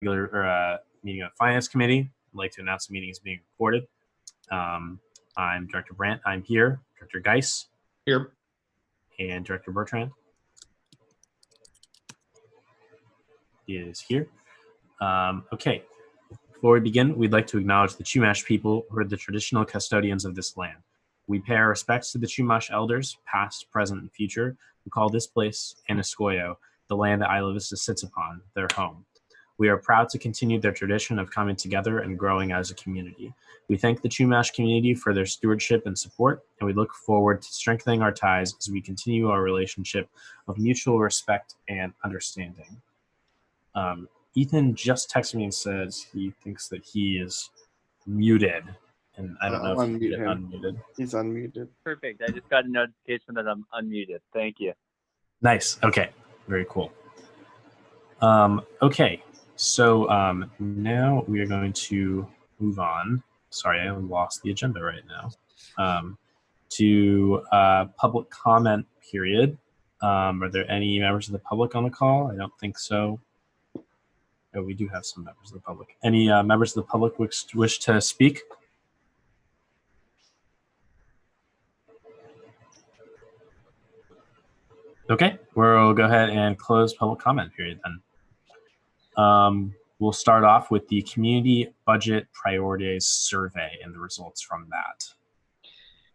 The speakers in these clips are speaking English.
meeting of the Finance Committee. I'd like to announce the meeting is being recorded. I'm Director Brandt. I'm here. Director Geis. Here. And Director Bertrand is here. Okay. Before we begin, we'd like to acknowledge the Chumash people who are the traditional custodians of this land. We pay our respects to the Chumash elders, past, present, and future, who call this place Anaskoyo, the land that Isla Vista sits upon, their home. We are proud to continue their tradition of coming together and growing as a community. We thank the Chumash community for their stewardship and support, and we look forward to strengthening our ties as we continue our relationship of mutual respect and understanding. Ethan just texted me and says he thinks that he is muted, and I don't know if he can get unmuted. He's unmuted. Perfect. I just got a notification that I'm unmuted. Thank you. Nice. Okay. Very cool. Okay. So now we are going to move on. Sorry, I lost the agenda right now. To public comment period. Are there any members of the public on the call? I don't think so. Oh, we do have some members of the public. Any members of the public wish to speak? Okay, we'll go ahead and close public comment period then. We'll start off with the Community Budget Priorities Survey and the results from that.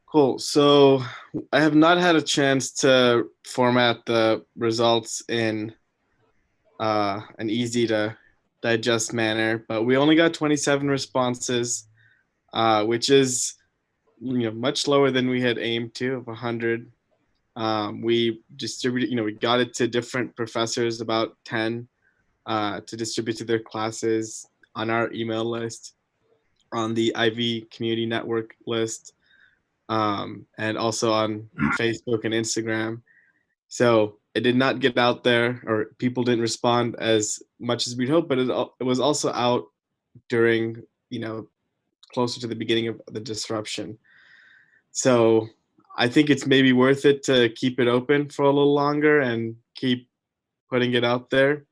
Cool. So I have not had a chance to format the results in an easy to digest manner, but we only got 27 responses, which is much lower than we had aimed to of 100. We distributed, we got it to different professors, about 10, to distribute to their classes on our email list, on the IV Community Network list, and also on Facebook and Instagram. So it did not get out there, or people didn't respond as much as we'd hoped, but it was also out during, closer to the beginning of the disruption. So I think it's maybe worth it to keep it open for a little longer and keep putting it out there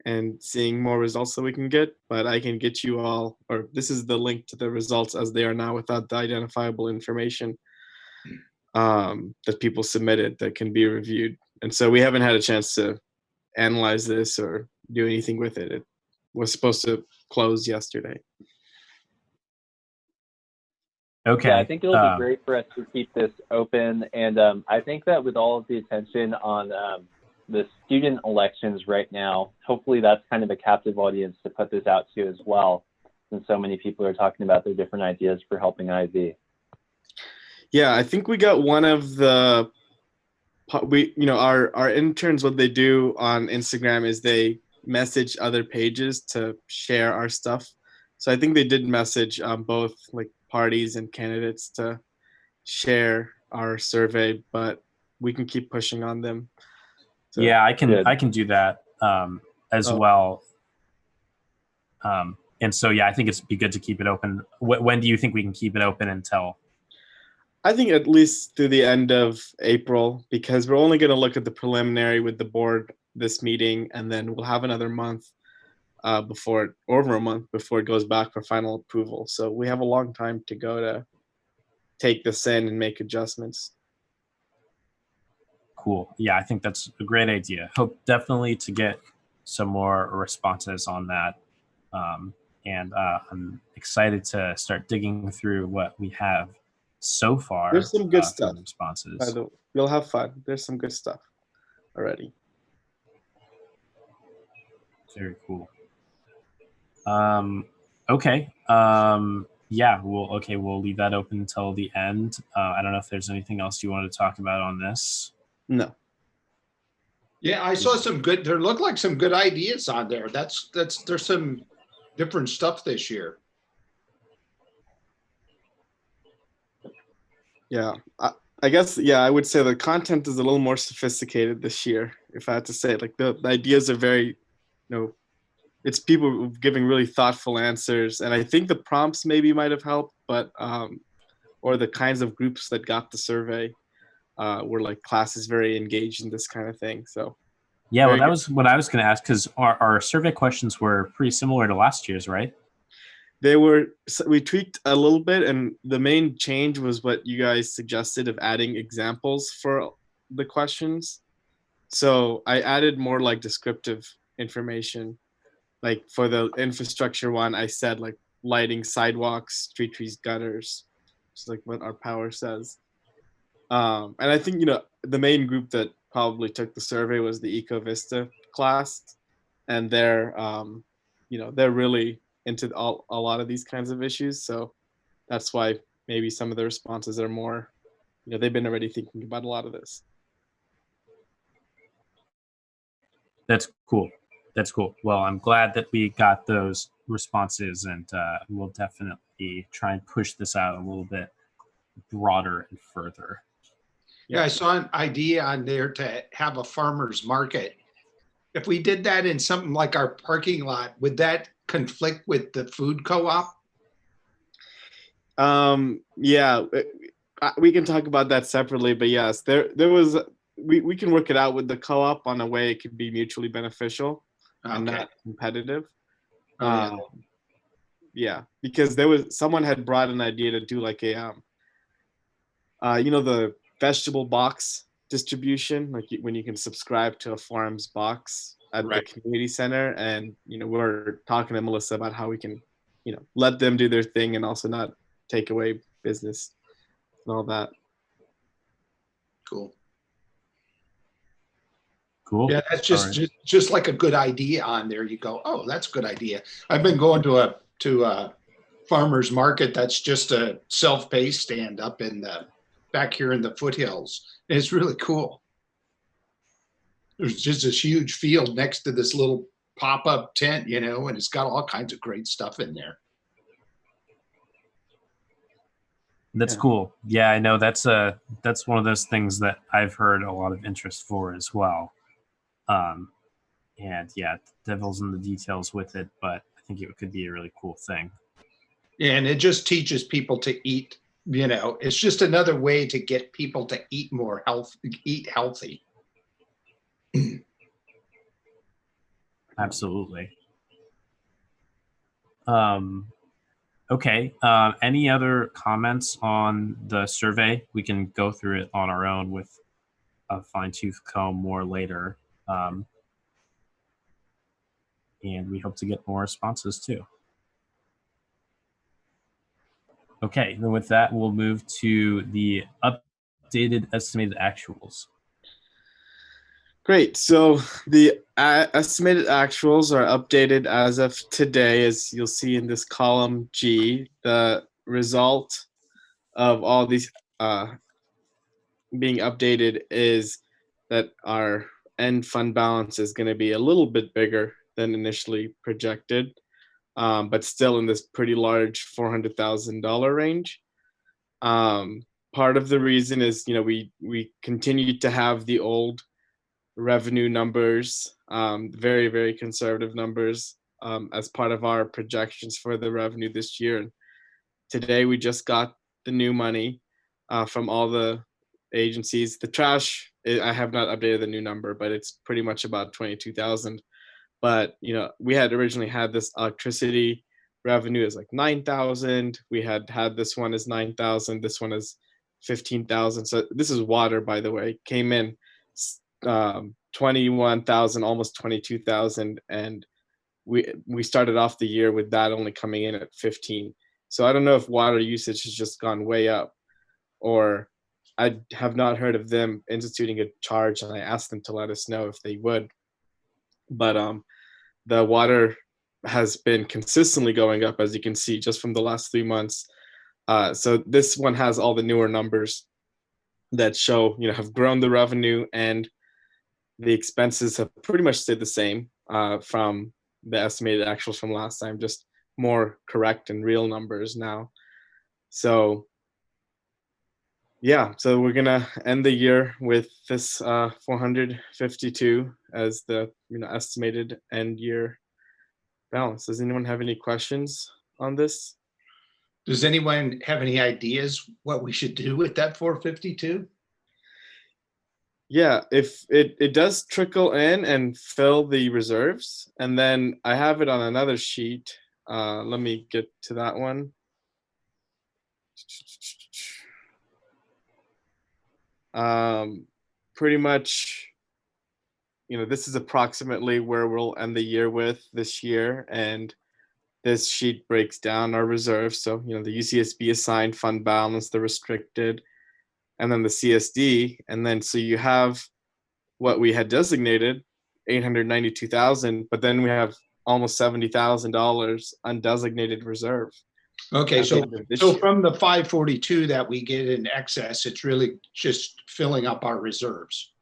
and seeing more results that we can get. But I can get you all, or this is the link to the results as they are now without the identifiable information that people submitted that can be reviewed. And so we haven't had a chance to analyze this or do anything with it. It was supposed to close yesterday. Okay. Yeah, I think it'll be great for us to keep this open. And I think that with all of the attention on the student elections right now, hopefully that's kind of a captive audience to put this out to as well, since so many people are talking about their different ideas for helping IV. Yeah, I think we got one of the, our interns, what they do on Instagram is they message other pages to share our stuff. So I think they did message both like parties and candidates to share our survey, but we can keep pushing on them. So, yeah, I can do that as well. And so, yeah, I think it'd be good to keep it open. When do you think we can keep it open until? I think at least through the end of April, because we're only going to look at the preliminary with the board this meeting, and then we'll have another month over a month before it goes back for final approval. So we have a long time to go to take this in and make adjustments. Cool. Yeah, I think that's a great idea. Hope definitely to get some more responses on that. And I'm excited to start digging through what we have so far. There's some good stuff. Responses. By the way, you'll have fun. There's some good stuff already. Very cool. Okay. Yeah, we'll leave that open until the end. I don't know if there's anything else you want to talk about on this. No. Yeah, I saw there looked like some good ideas on there. There's some different stuff this year. Yeah, I guess, I would say the content is a little more sophisticated this year, if I had to say. Like the ideas are very, it's people giving really thoughtful answers. And I think the prompts maybe might have helped, but, or the kinds of groups that got the survey were like classes very engaged in this kind of thing. So Yeah, well, Very that good. was what I was going to ask, because our survey questions were pretty similar to last year's, right? We tweaked a little bit, and the main change was what you guys suggested of adding examples for the questions. So I added more like descriptive information. Like for the infrastructure one, I said like lighting sidewalks, street trees, gutters, just like what our power says. And I think, the main group that probably took the survey was the EcoVista class, and they're really into a lot of these kinds of issues. So that's why maybe some of the responses are more, they've been already thinking about a lot of this. That's cool. That's cool. Well, I'm glad that we got those responses, and we'll definitely try and push this out a little bit broader and further. Yeah, I saw an idea on there to have a farmer's market. If we did that in something like our parking lot, would that conflict with the food co-op? Yeah, we can talk about that separately, but yes, there was, we can work it out with the co-op on a way it could be mutually beneficial and Okay. not competitive. Oh, yeah. Yeah, because someone had brought an idea to do like a the vegetable box distribution, like when you can subscribe to a farm's box at Right. the community center, and we're talking to Melissa about how we can let them do their thing and also not take away business and all that. Cool. Cool. Yeah, that's All right. just like a good idea on there. You go, oh, that's a good idea. I've been going to a farmer's market that's just a self-paced stand up in the back here in the foothills. And it's really cool. There's just this huge field next to this little pop-up tent, and it's got all kinds of great stuff in there. That's cool. Yeah, I know that's one of those things that I've heard a lot of interest for as well. And yeah, the devil's in the details with it, but I think it could be a really cool thing. And it just teaches people to eat. It's just another way to get people to eat eat healthy. Absolutely. Okay. Any other comments on the survey? We can go through it on our own with a fine-tooth comb more later. And we hope to get more responses too. Okay, then with that, we'll move to the updated estimated actuals. Great. So the estimated actuals are updated as of today, as you'll see in this column G. The result of all these being updated is that our end fund balance is going to be a little bit bigger than initially projected, but still in this pretty large $400,000 range. Part of the reason is, we continue to have the old revenue numbers, very, very conservative numbers, as part of our projections for the revenue this year. And today we just got the new money from all the agencies. The trash, I have not updated the new number, but it's pretty much about 22,000. But we had originally had this electricity revenue as like 9,000. We had this one as 9,000. This one is 15,000. So this is water, by the way. Came in 21,000, almost 22,000, and we started off the year with that only coming in at 15. So I don't know if water usage has just gone way up, or I have not heard of them instituting a charge, and I asked them to let us know if they would. But the water has been consistently going up, as you can see, just from the last 3 months. So this one has all the newer numbers that show, have grown the revenue, and the expenses have pretty much stayed the same from the estimated actuals from last time, just more correct and real numbers now. So yeah, so we're gonna end the year with this 452 as the estimated end year balance. Does anyone have any questions on this? Does anyone have any ideas what we should do with that 452? Yeah, if it does trickle in and fill the reserves, and then I have it on another sheet. Let me get to that one. Pretty much, this is approximately where we'll end the year with this year, and this sheet breaks down our reserves. So, the UCSB assigned fund balance, the restricted, and then the CSD, and then so you have what we had designated, 892,000, but then we have almost $70,000 undesignated reserve. Okay, at the so end of this so year. from the 542 that we get in excess, it's really just filling up our reserves.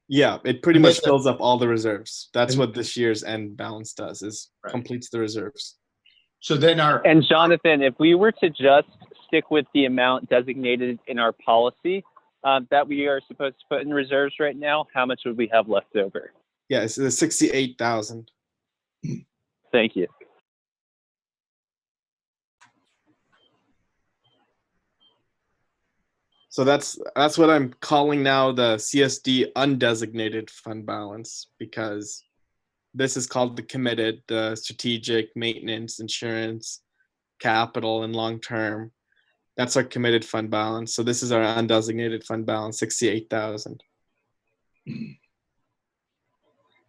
Yeah, it pretty And much then the- fills up all the reserves. That's And- what this year's end balance does, is Right. completes the reserves. So then And Jonathan, if we were to just stick with the amount designated in our policy that we are supposed to put in reserves right now, how much would we have left over? Yeah, it's 68,000. Thank you. So that's what I'm calling now the CSD undesignated fund balance, because this is called the committed, the strategic, maintenance, insurance, capital, and long term. That's our committed fund balance. So this is our undesignated fund balance, 68,000.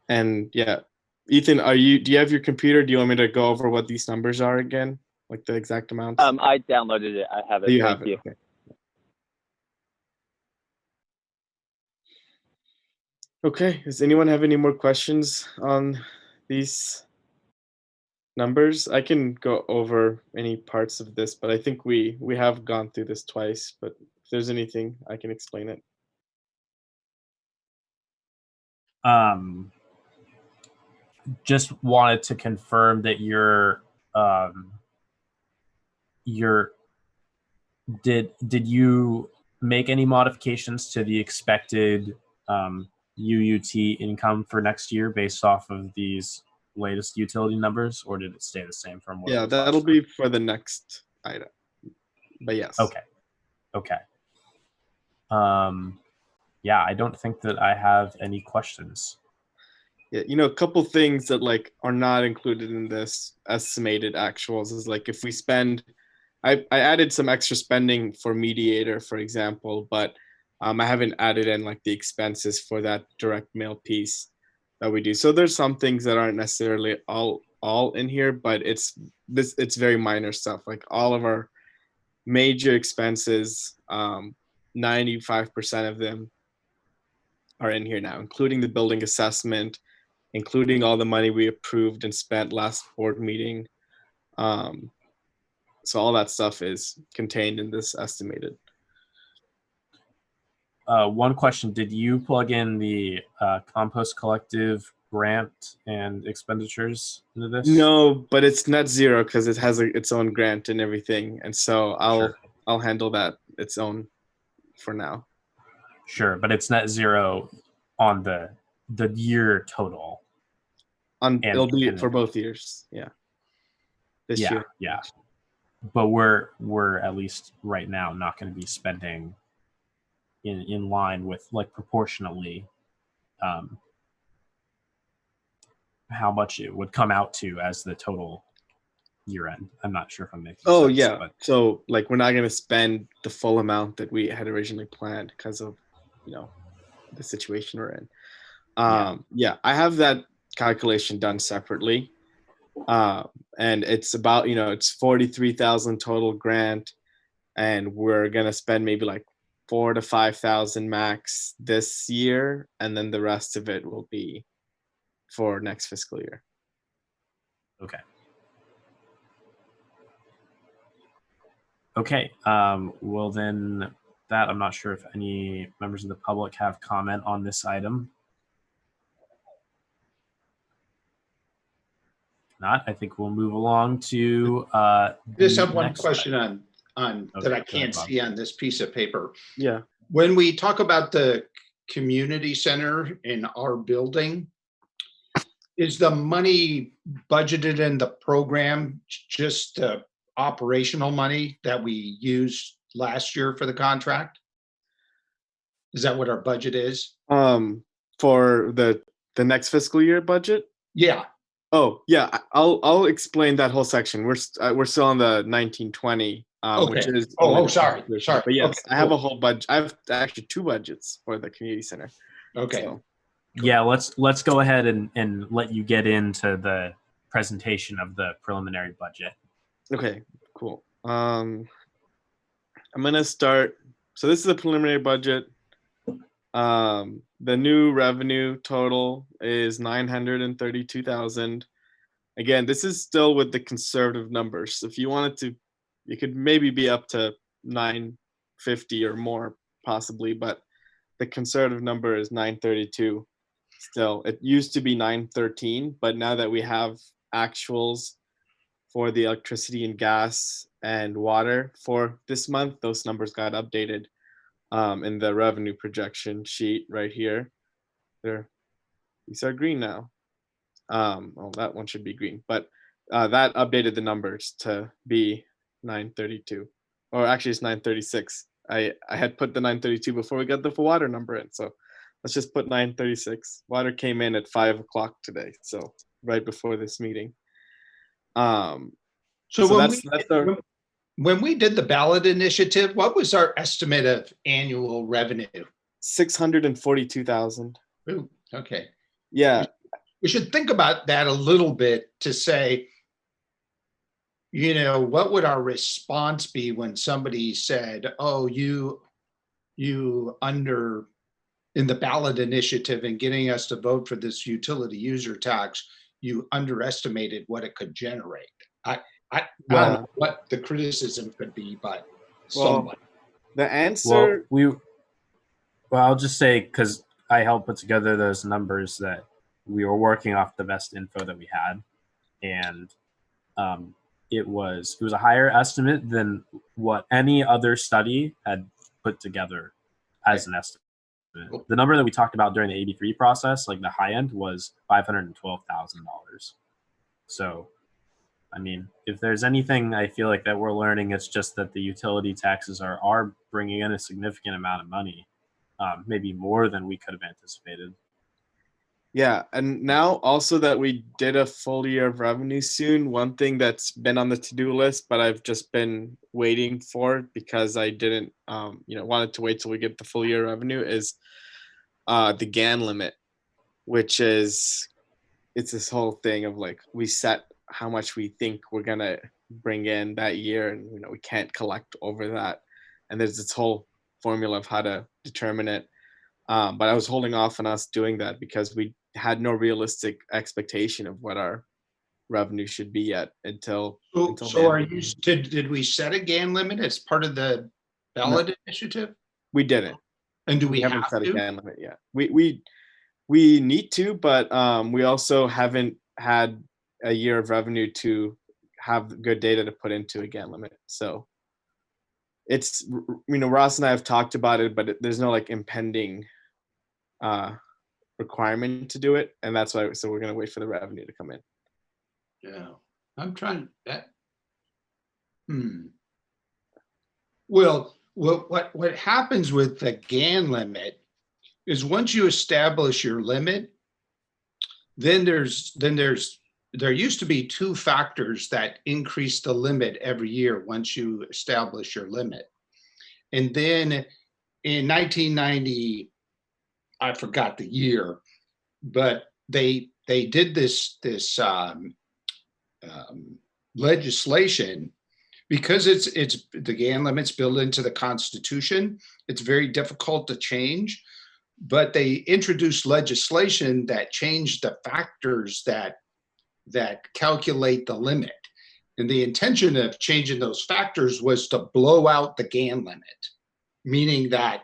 And yeah, Ethan, do you have your computer? Do you want me to go over what these numbers are again, like the exact amounts? I downloaded it. I have it. You Thank have it. you. Okay. Okay, does anyone have any more questions on these numbers? I can go over any parts of this, but I think we have gone through this twice, but if there's anything, I can explain it. Just wanted to confirm that did you make any modifications to the expected UUT income for next year based off of these latest utility numbers, or did it stay the same from what it Yeah, was that'll last be time? for the next item. But yes. Okay. Yeah, I don't think that I have any questions. Yeah, a couple things that are not included in this estimated actuals is if we spend, I added some extra spending for mediator, for example, but I haven't added in the expenses for that direct mail piece that we do. So there's some things that aren't necessarily all in here, but it's very minor stuff. All of our major expenses, 95% of them are in here now, including the building assessment, including all the money we approved and spent last board meeting. So all that stuff is contained in this estimated. One question, did you plug in the compost collective grant and expenditures into this? No, but it's net zero because it has its own grant and everything. And so Sure. I'll handle that its own for now. Sure, but it's net zero on the year total. It'll be for both years. Yeah. This year. Yeah. But we're at least right now not going to be spending in line with proportionately how much it would come out to as the total year end. I'm not sure if I'm making sense. Yeah. But So we're not going to spend the full amount that we had originally planned because of the situation we're in. Yeah, I have that calculation done separately. And it's about, it's 43,000 total grant, and we're going to spend maybe 4,000 to 5,000 max this year. And then the rest of it will be for next fiscal year. Okay. Well then that I'm not sure if any members of the public have comment on this item. Not, I think we'll move along to just have the one next question item. on Okay, that I go can't ahead, Bob. see on this piece of paper. Yeah. When we talk about the community center in our building, is the money budgeted in the program just operational money that we used last year for the contract? Is that what our budget is? For the next fiscal year budget. Yeah. Oh yeah, I'll explain that whole section. We're still on the 1920, which Okay. is Oh, only the sorry. first Sorry. But yes, Okay, I have cool. a whole budget. I have actually 2 budgets for the community center. Okay. So, Yeah, let's go ahead and let you get into the presentation of the preliminary budget. okay, cool. I'm gonna start. So this is the preliminary budget. The new revenue total is 932,000. Again, this is still with the conservative numbers. If you wanted to, you could maybe be up to 950 or more possibly, but the conservative number is 932 still. It used to be 913, but now that we have actuals for the electricity and gas and water for this month, those numbers got updated in the revenue projection sheet right here. These are green now. Oh, that one should be green, but that updated the numbers to be 932, or actually it's 936. I had put the 932 before we got the water number in, so let's just put 936. Water came in at 5 o'clock today, so right before this meeting. So When we did the ballot initiative, what was our estimate of annual revenue? 642,000. Ooh, okay. Yeah. We should think about that a little bit to say, what would our response be when somebody said, oh, you in the ballot initiative and getting us to vote for this utility user tax, you underestimated what it could generate. I don't know what the criticism could be, but somewhat. The answer. Well, I'll just say, because I helped put together those numbers, that we were working off the best info that we had, and it was a higher estimate than what any other study had put together as an estimate. The number that we talked about during the 83 process, like the high end, was $512,000. So, I mean, if there's anything I feel like that we're learning, it's just that the utility taxes are bringing in a significant amount of money, maybe more than we could have anticipated. Yeah, and now also that we did a full year of revenue soon, one thing that's been on the to-do list, but I've just been waiting for because I didn't, wanted to wait till we get the full year revenue is the GAN limit, which is, it's this whole thing of like, we set how much we think we're gonna bring in that year, and we can't collect over that, and there's this whole formula of how to determine it. But I was holding off on us doing that because we had no realistic expectation of what our revenue should be yet until. So did we set a GAN limit as part of the ballot initiative? We didn't. And do we haven't have set to? a GAN limit yet. We need to, but we also haven't had a year of revenue to have good data to put into a GAN limit. So it's, Ross and I have talked about it, but there's no like impending requirement to do it, and that's why. So we're gonna wait for the revenue to come in. Yeah, I'm trying that. Well, what happens with the GAN limit is once you establish your limit, then there used to be 2 factors that increase the limit every year once you establish your limit. And then in 1990, I forgot the year, but they did this legislation because it's the GAN limits built into the Constitution. It's very difficult to change, but they introduced legislation that changed the factors that calculate the limit. And the intention of changing those factors was to blow out the GAN limit, meaning that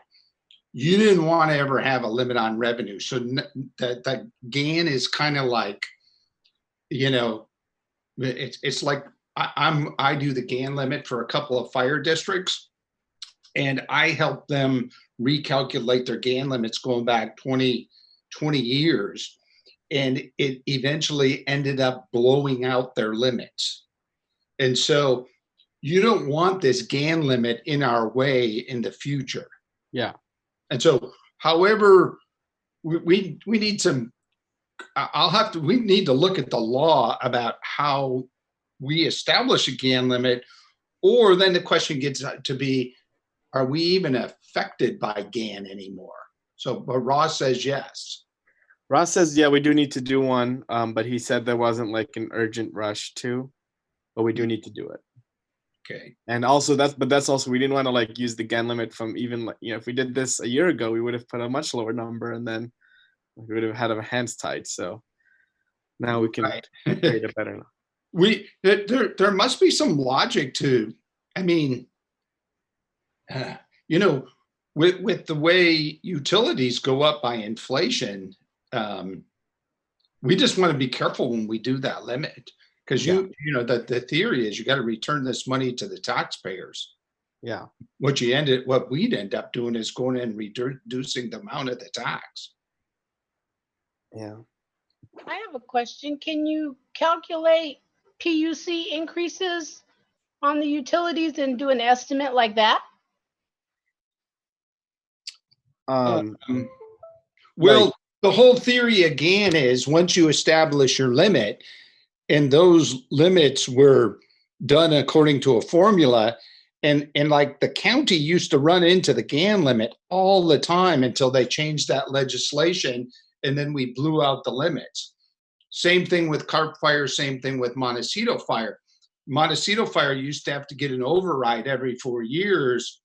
you didn't want to ever have a limit on revenue. So the GAN is kind of like, it's like I do the GAN limit for a couple of fire districts, and I help them recalculate their GAN limits going back 20 years. And it eventually ended up blowing out their limits. And so you don't want this GAN limit in our way in the future. Yeah. And so However, we need some, we need to look at the law about how we establish a GAN limit, or then the question gets to be, are we even affected by GAN anymore? So, but Ross says yes. Ross says, yeah, we do need to do one, but he said there wasn't like an urgent rush to, but we do need to do it. Okay. And also that's also, we didn't want to like use the GAN limit from even like, if we did this a year ago, we would have put a much lower number and then we would have had our hands tied. So now we can create a better number. There must be some logic to, I mean, with the way utilities go up by inflation, we just want to be careful when we do that limit, because the theory is you got to return this money to the taxpayers. Yeah. What we'd end up doing is going in and reducing the amount of the tax. Yeah. I have a question. Can you calculate PUC increases on the utilities and do an estimate like that? Well, the whole theory again is once you establish your limit, and those limits were done according to a formula, and like the county used to run into the GAN limit all the time until they changed that legislation, and then we blew out the limits. Same thing with Carp Fire, same thing with Montecito Fire. Montecito Fire used to have to get an override every 4 years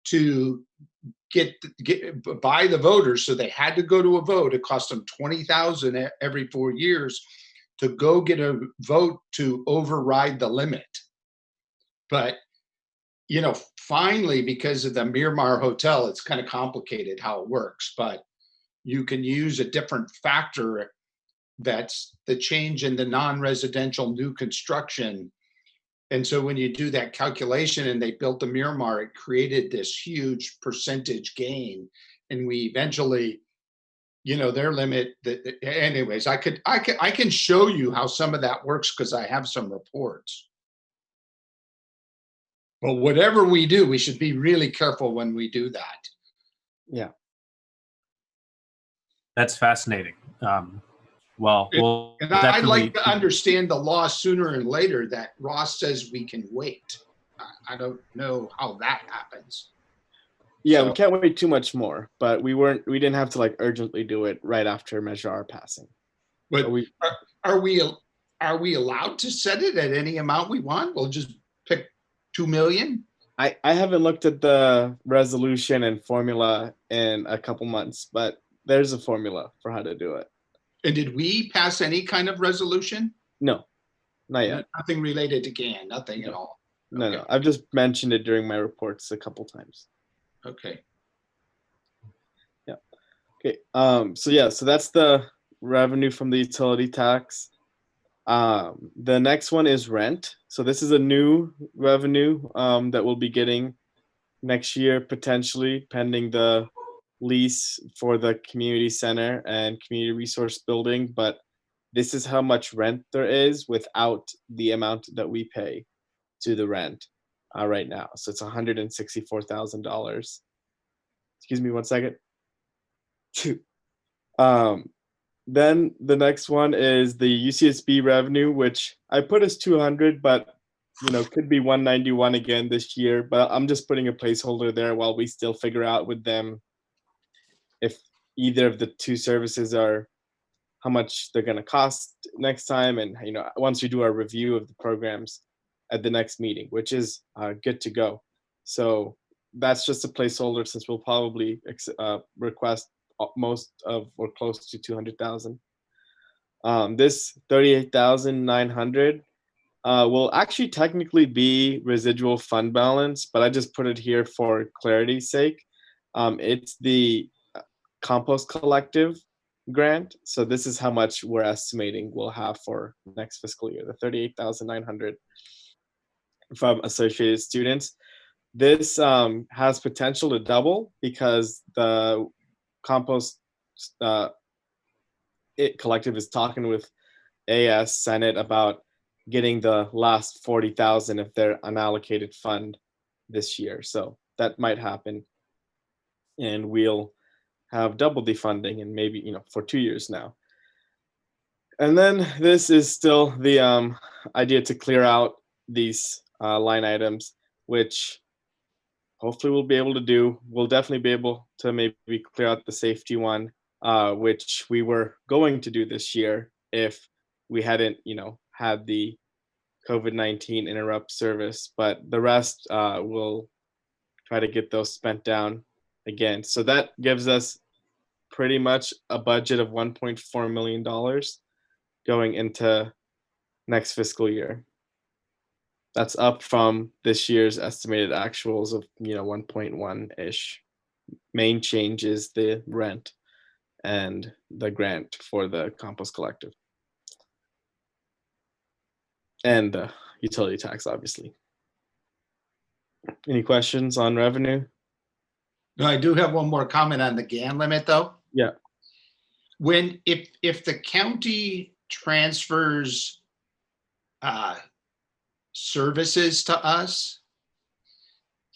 to buy the voters, so they had to go to a vote. It cost them $20,000 every 4 years to go get a vote to override the limit. But finally, because of the Miramar Hotel, it's kind of complicated how it works, but you can use a different factor. That's the change in the non-residential new construction. And so when you do that calculation and they built the Miramar, it created this huge percentage gain. And we eventually, their limit, anyways, I can show you how some of that works because I have some reports. But whatever we do, we should be really careful when we do that. Yeah. That's fascinating. And I'd like to understand the law sooner and later that Ross says we can wait. I don't know how that happens. Yeah, we can't wait too much more, but we didn't have to like urgently do it right after Measure R passing. But are we allowed to set it at any amount we want? We'll just pick 2 million. I haven't looked at the resolution and formula in a couple months, but there's a formula for how to do it. And did we pass any kind of resolution? No, not yet. Nothing related to GAN, nothing at all. Okay. No. I've just mentioned it during my reports a couple times. Okay. Yeah. Okay. So that's the revenue from the utility tax. The next one is rent. So this is a new revenue that we'll be getting next year, potentially, pending the lease for the community center and community resource building. But this is how much rent there is without the amount that we pay to the rent right now. So it's $164,000. Excuse me 1 second. Then the next one is the UCSB revenue, which I put as 200, but could be 191 again this year. But I'm just putting a placeholder there while we still figure out with them if either of the two services are how much they're going to cost next time. And, once we do our review of the programs at the next meeting, which is good to go. So that's just a placeholder since we'll probably request most of or close to 200,000. This 38,900 will actually technically be residual fund balance, but I just put it here for clarity's sake. It's the compost collective grant. So this is how much we're estimating we'll have for next fiscal year, the 38,900 from associated students. This has potential to double because the compost collective is talking with AS Senate about getting the last 40,000 of their unallocated fund this year. So that might happen. And we'll have double the funding, and maybe, for 2 years now. And then this is still the idea to clear out these line items, which hopefully we'll be able to do. We'll definitely be able to maybe clear out the safety one, which we were going to do this year if we hadn't, had the COVID-19 interrupt service. But the rest, we'll try to get those spent down again. So that gives us pretty much a budget of $1.4 million going into next fiscal year. That's up from this year's estimated actuals of 1.1-ish. Main change is the rent and the grant for the compost collective, and the utility tax, obviously. Any questions on revenue? No, I do have one more comment on the GAN limit, though. Yeah. If the county transfers services to us,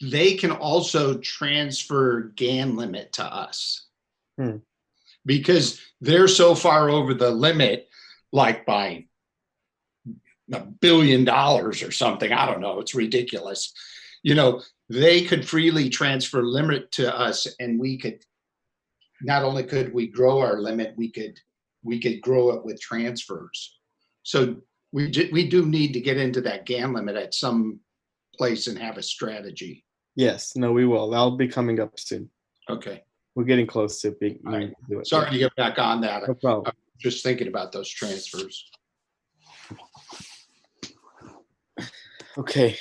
they can also transfer GAN limit to us. Because they're so far over the limit, like by $1 billion or something. I don't know. It's ridiculous. They could freely transfer limit to us, and we could, not only could we grow our limit, we could grow it with transfers. So we do need to get into that GAN limit at some place and have a strategy. Yes, no, we will. That'll be coming up soon. Okay. We're getting close to being Right. able to do it. Sorry to get back on that. No problem. I'm just thinking about those transfers. Okay.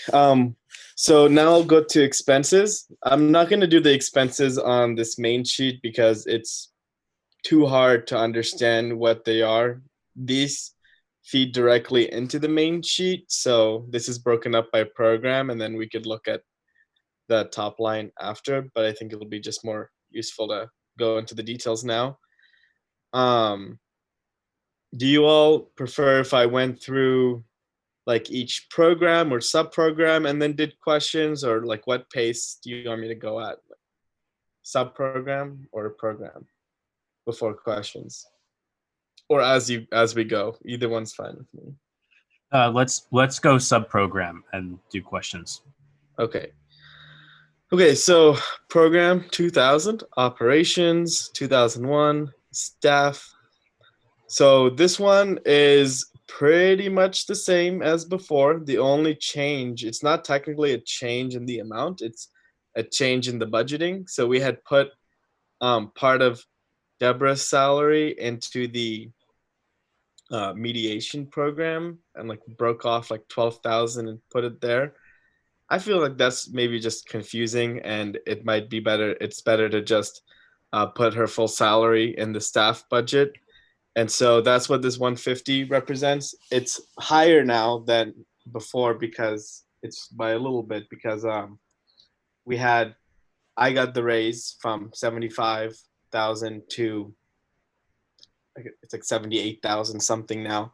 So now I'll go to expenses. I'm not going to do the expenses on this main sheet because it's too hard to understand what they are. These feed directly into the main sheet. So this is broken up by program, and then we could look at the top line after, but I think it'll be just more useful to go into the details now. Do you all prefer if I went through like each program or sub-program and then did questions, or like what pace do you want me to go at? Sub-program or program before questions? Or as we go, either one's fine with me. Let's go sub-program and do questions. Okay. Okay, so program 2000, operations 2001, staff. So this one is pretty much the same as before. The only change, it's not technically a change in the amount, it's a change in the budgeting. So we had put part of Deborah's salary into the mediation program and like broke off like 12,000 and put it there. I feel like that's maybe just confusing, and it might be better. It's better to just put her full salary in the staff budget. And so that's what this 150 represents. It's higher now than before because it's by a little bit, because I got the raise from 75,000 to it's like 78,000 something now.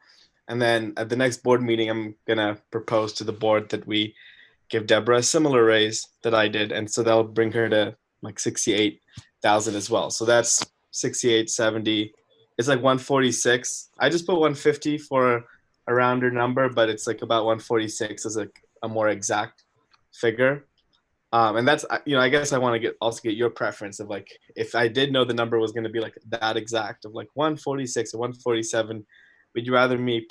And then at the next board meeting, I'm gonna propose to the board that we give Deborah a similar raise that I did, and so that'll bring her to like 68,000 as well. So that's 68, 70. It's like 146. I just put 150 for a rounder number, but it's like about 146 as a more exact figure. And that's, I guess I want to also get your preference of like, if I did know the number was going to be like that exact of like 146 or 147, would you rather me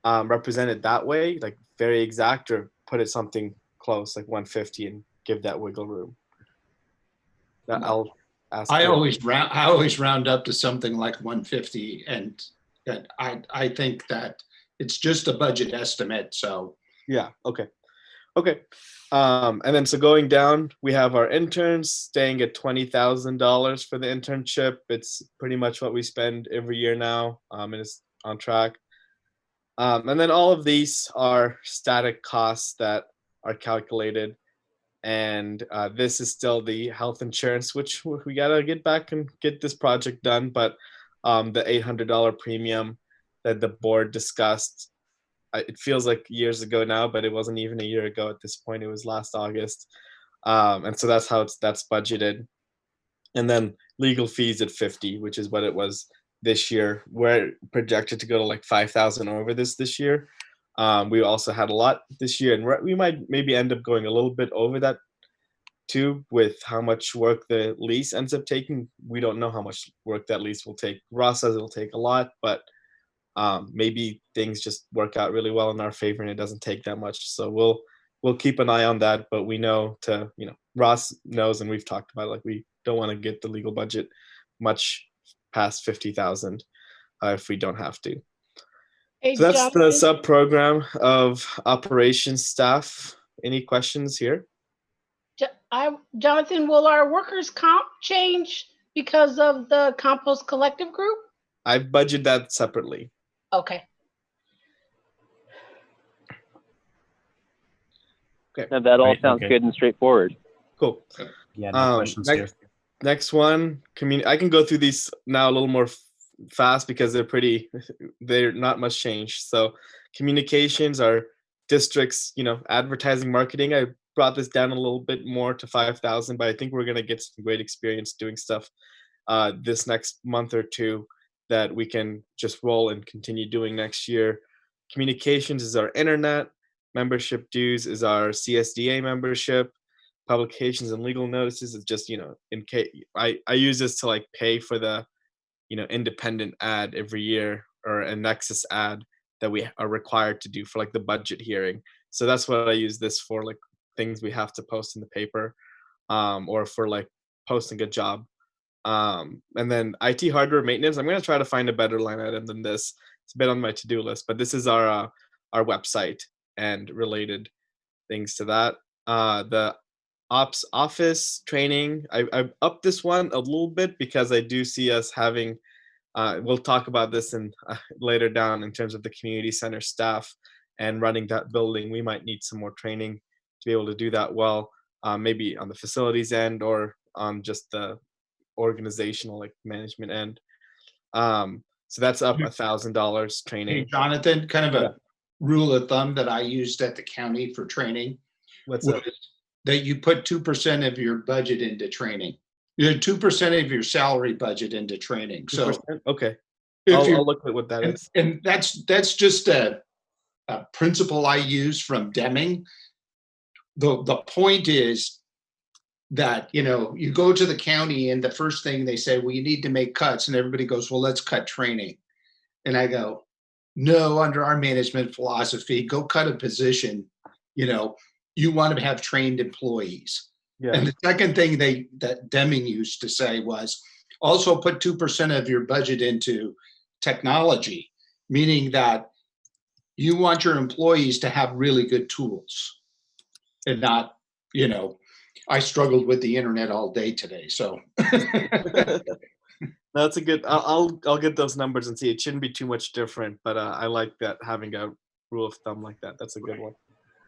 represent it that way, like very exact, or put it something close like 150 and give that wiggle room? I'll ask. I always round up to something like 150, and I think that it's just a budget estimate. So yeah, okay. And then so going down, we have our interns staying at $20,000 for the internship. It's pretty much what we spend every year now, and it's on track. And then all of these are static costs that are calculated. And this is still the health insurance, which we got to get back and get this project done. But the $800 premium that the board discussed, it feels like years ago now, but it wasn't even a year ago at this point. It was last August. And so that's how that's budgeted. And then legal fees at 50, which is what it was this year. We're projected to go to like 5,000 over this year. We also had a lot this year, and we might maybe end up going a little bit over that too, with how much work the lease ends up taking. We don't know how much work that lease will take. Ross says it'll take a lot, but maybe things just work out really well in our favor and it doesn't take that much. So we'll keep an eye on that. But we know Ross knows, and we've talked about it, like we don't want to get the legal budget much past 50,000 if we don't have to. Hey, So that's Jonathan, the sub program of operations staff. Any questions here? Jonathan, will our workers' comp change because of the compost collective group? I've budgeted that separately. Okay. Okay. No, that all Right, sounds okay. good and straightforward. Cool. Yeah, no questions here. Next one, I can go through these now a little more fast because they're not much change. So communications are districts, advertising, marketing. I brought this down a little bit more to 5,000, but I think we're going to get some great experience doing stuff this next month or two that we can just roll and continue doing next year. Communications is our internet. Membership dues is our CSDA membership. Publications and legal notices is just, in case I use this to like pay for the, independent ad every year, or a Nexus ad that we are required to do for like the budget hearing. So that's what I use this for, like things we have to post in the paper, or for like posting a job. And then IT hardware maintenance. I'm going to try to find a better line item than this. It's a bit on my to-do list, but this is our website and related things to that. The ops office training, I upped this one a little bit because I do see us having, we'll talk about this in later down in terms of the community center staff and running that building. We might need some more training to be able to do that well, maybe on the facilities end or on just the organizational, like management end. So that's up $1,000 training. Hey, Jonathan, kind of a rule of thumb that I used at the county for training What's was up? that you put 2% of your budget into training. 2% of your salary budget into training. So 2%? Okay, if I'll look at what that is. and that's just a principle I use from Deming. The point is that, you go to the county and the first thing they say, well, you need to make cuts, and everybody goes, well, let's cut training. And I go, no, under our management philosophy, go cut a position. You want to have trained employees. Yeah. And the second thing that Deming used to say was also put 2% of your budget into technology, meaning that you want your employees to have really good tools and not, I struggled with the internet all day today. So That's a good, I'll get those numbers and see. It shouldn't be too much different, but I like that, having a rule of thumb like that. That's a good one.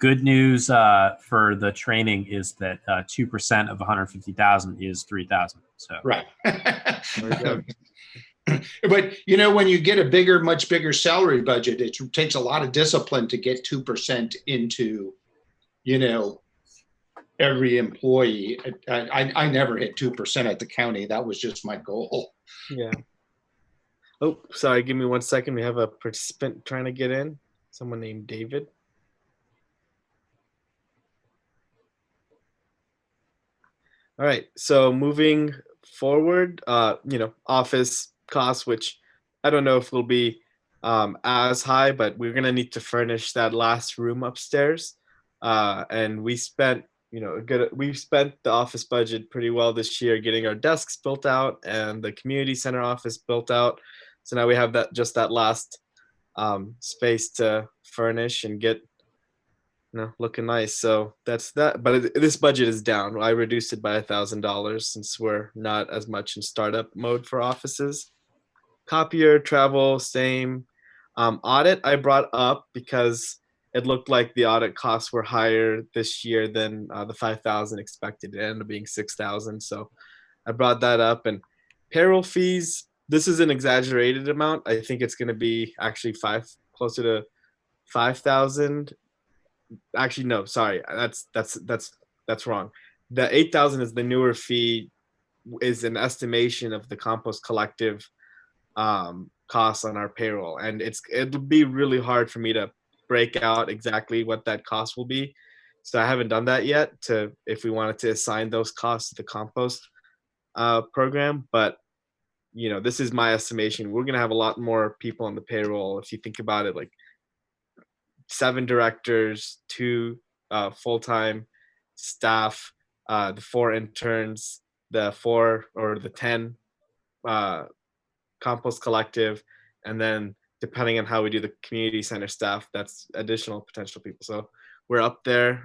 Good news for the training is that 2% of 150,000 is 3,000. So right. But when you get a much bigger salary budget, it takes a lot of discipline to get 2% into, every employee. I never hit 2% at the county. That was just my goal. Yeah. Oh, sorry. Give me 1 second. We have a participant trying to get in. Someone named David. All right. So moving forward, office costs, which I don't know if will be as high, but we're gonna need to furnish that last room upstairs. And we spent, we've spent the office budget pretty well this year, getting our desks built out and the community center office built out. So now we have that last space to furnish and get, looking nice. So that's that. But this budget is down. I reduced it by $1,000 since we're not as much in startup mode for offices. Copier, travel, same. Audit I brought up because it looked like the audit costs were higher this year than the 5,000 expected. It ended up being 6,000. So I brought that up. And payroll fees, this is an exaggerated amount. I think it's going to be actually closer to 5,000. Actually, no, sorry, that's wrong. The 8,000 is the newer fee is an estimation of the compost collective costs on our payroll, and it'll be really hard for me to break out exactly what that cost will be. So I haven't done that yet if we wanted to assign those costs to the compost program. But this is my estimation. We're going to have a lot more people on the payroll. If you think about it, like 7 directors, 2 full-time staff, the 4 interns, the 4 or the 10 compost collective, and then depending on how we do the community center staff, that's additional potential people. So we're up there,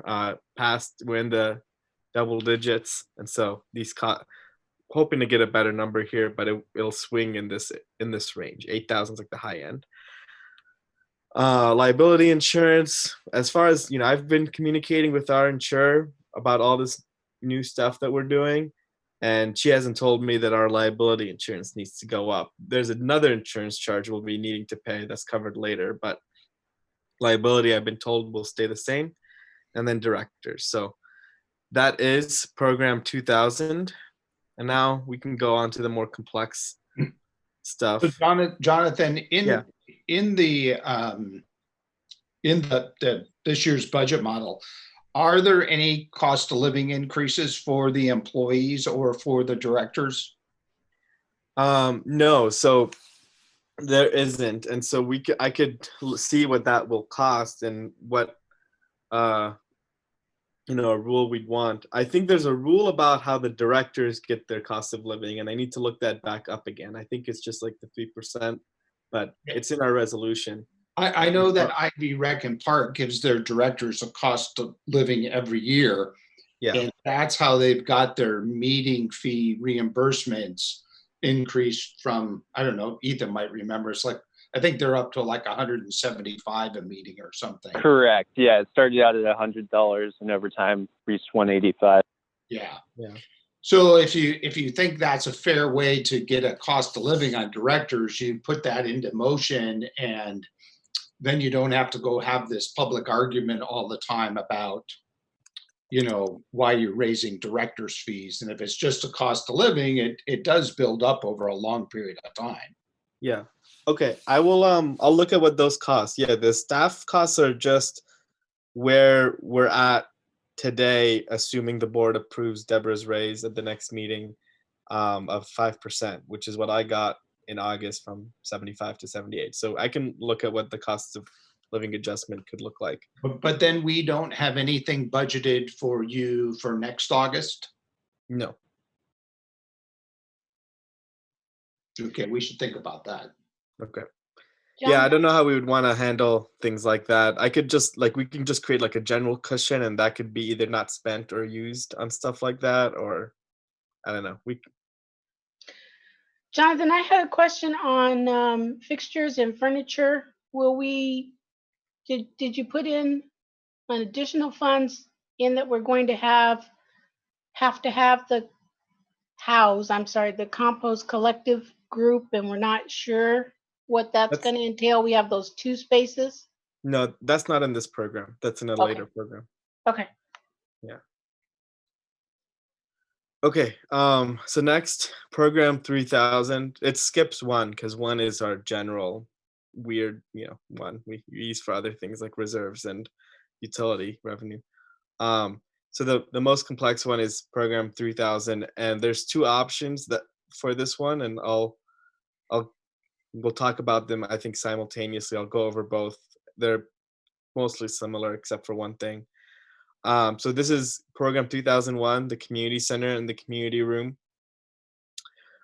we're in the double digits, and so these hoping to get a better number here, but it'll swing in this range. 8,000 is like the high end. Liability insurance, as far as I've been communicating with our insurer about all this new stuff that we're doing, and she hasn't told me that our liability insurance needs to go up. There's another insurance charge we'll be needing to pay that's covered later, but liability, I've been told, will stay the same. And then directors. So that is program 2000. And now we can go on to the more complex stuff. So Jonathan, in this year's budget model, are there any cost of living increases for the employees or for the directors? No, so there isn't, and so I could see what that will cost and what a rule we'd want. I think there's a rule about how the directors get their cost of living, and I need to look that back up again. I think it's just like the 3%, but it's in our resolution. I know that Ivy Rec and Park gives their directors a cost of living every year. Yeah. And that's how they've got their meeting fee reimbursements increased from, I don't know, Ethan might remember, it's like, I think they're up to like 175 a meeting or something. Correct. Yeah, it started out at $100 and over time reached 185. Yeah. Yeah. So if you think that's a fair way to get a cost of living on directors, you put that into motion, and then you don't have to go have this public argument all the time about, why you're raising directors' fees. And if it's just a cost of living, it does build up over a long period of time. Yeah. Okay. I will I'll look at what those cost. Yeah, the staff costs are just where we're at today, assuming the board approves Deborah's raise at the next meeting of 5%, which is what I got in August from 75 to 78. So I can look at what the cost of living adjustment could look like. But then we don't have anything budgeted for you for next August? No. Okay, we should think about that. Okay. John, Yeah, I don't know how we would want to handle things like that. I could just we can just create like a general cushion, and that could be either not spent or used on stuff like that, or I don't know. Jonathan, I had a question on fixtures and furniture. Did you put in an additional funds in that we're going to have to have the compost collective group, and we're not sure what that's going to entail? We have those 2 spaces. No, that's not in this program. That's in a later program. Okay. Yeah. Okay. So next, program 3000. It skips 1 because 1 is our general weird, one we use for other things like reserves and utility revenue. So the most complex one is program 3000, and there's 2 options for this one, and we'll talk about them, I think, simultaneously. I'll go over both. They're mostly similar except for one thing. So this is program 3001, the community center and the community room.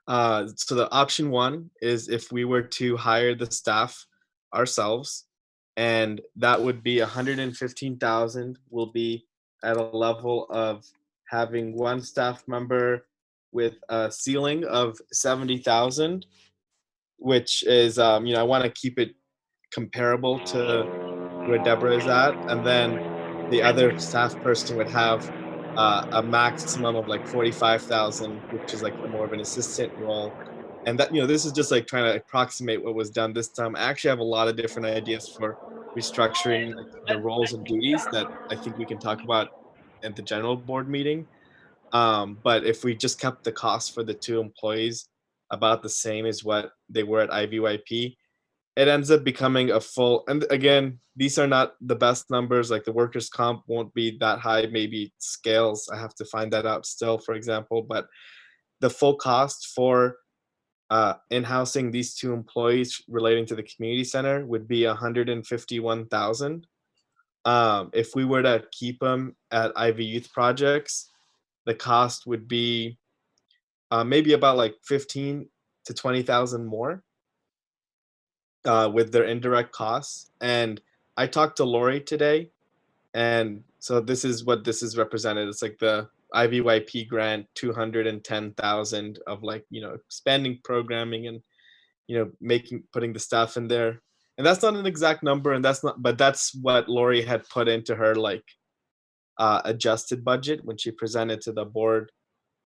So the option 1 is if we were to hire the staff ourselves, and that would be 115,000. Will be at a level of having 1 staff member with a ceiling of 70,000, which is I want to keep it comparable to where Deborah is at, and then the other staff person would have a maximum of like 45,000, which is like more of an assistant role. And that, this is just like trying to approximate what was done this time. I actually have a lot of different ideas for restructuring the roles and duties that I think we can talk about at the general board meeting. But if we just kept the cost for the 2 employees about the same as what they were at IVYP, it ends up becoming a full, and again, these are not the best numbers, like the workers' comp won't be that high, maybe scales, I have to find that out still, for example, but the full cost for in-housing these 2 employees relating to the community center would be 151,000. If we were to keep them at IV Youth Projects, the cost would be maybe about like 15 to 20,000 more with their indirect costs. And I talked to Lori today, and so this is what this is represented. It's like the IVYP grant, 210,000 of like, expanding programming and, putting the staff in there. And that's not an exact number, and but that's what Lori had put into her like adjusted budget when she presented to the board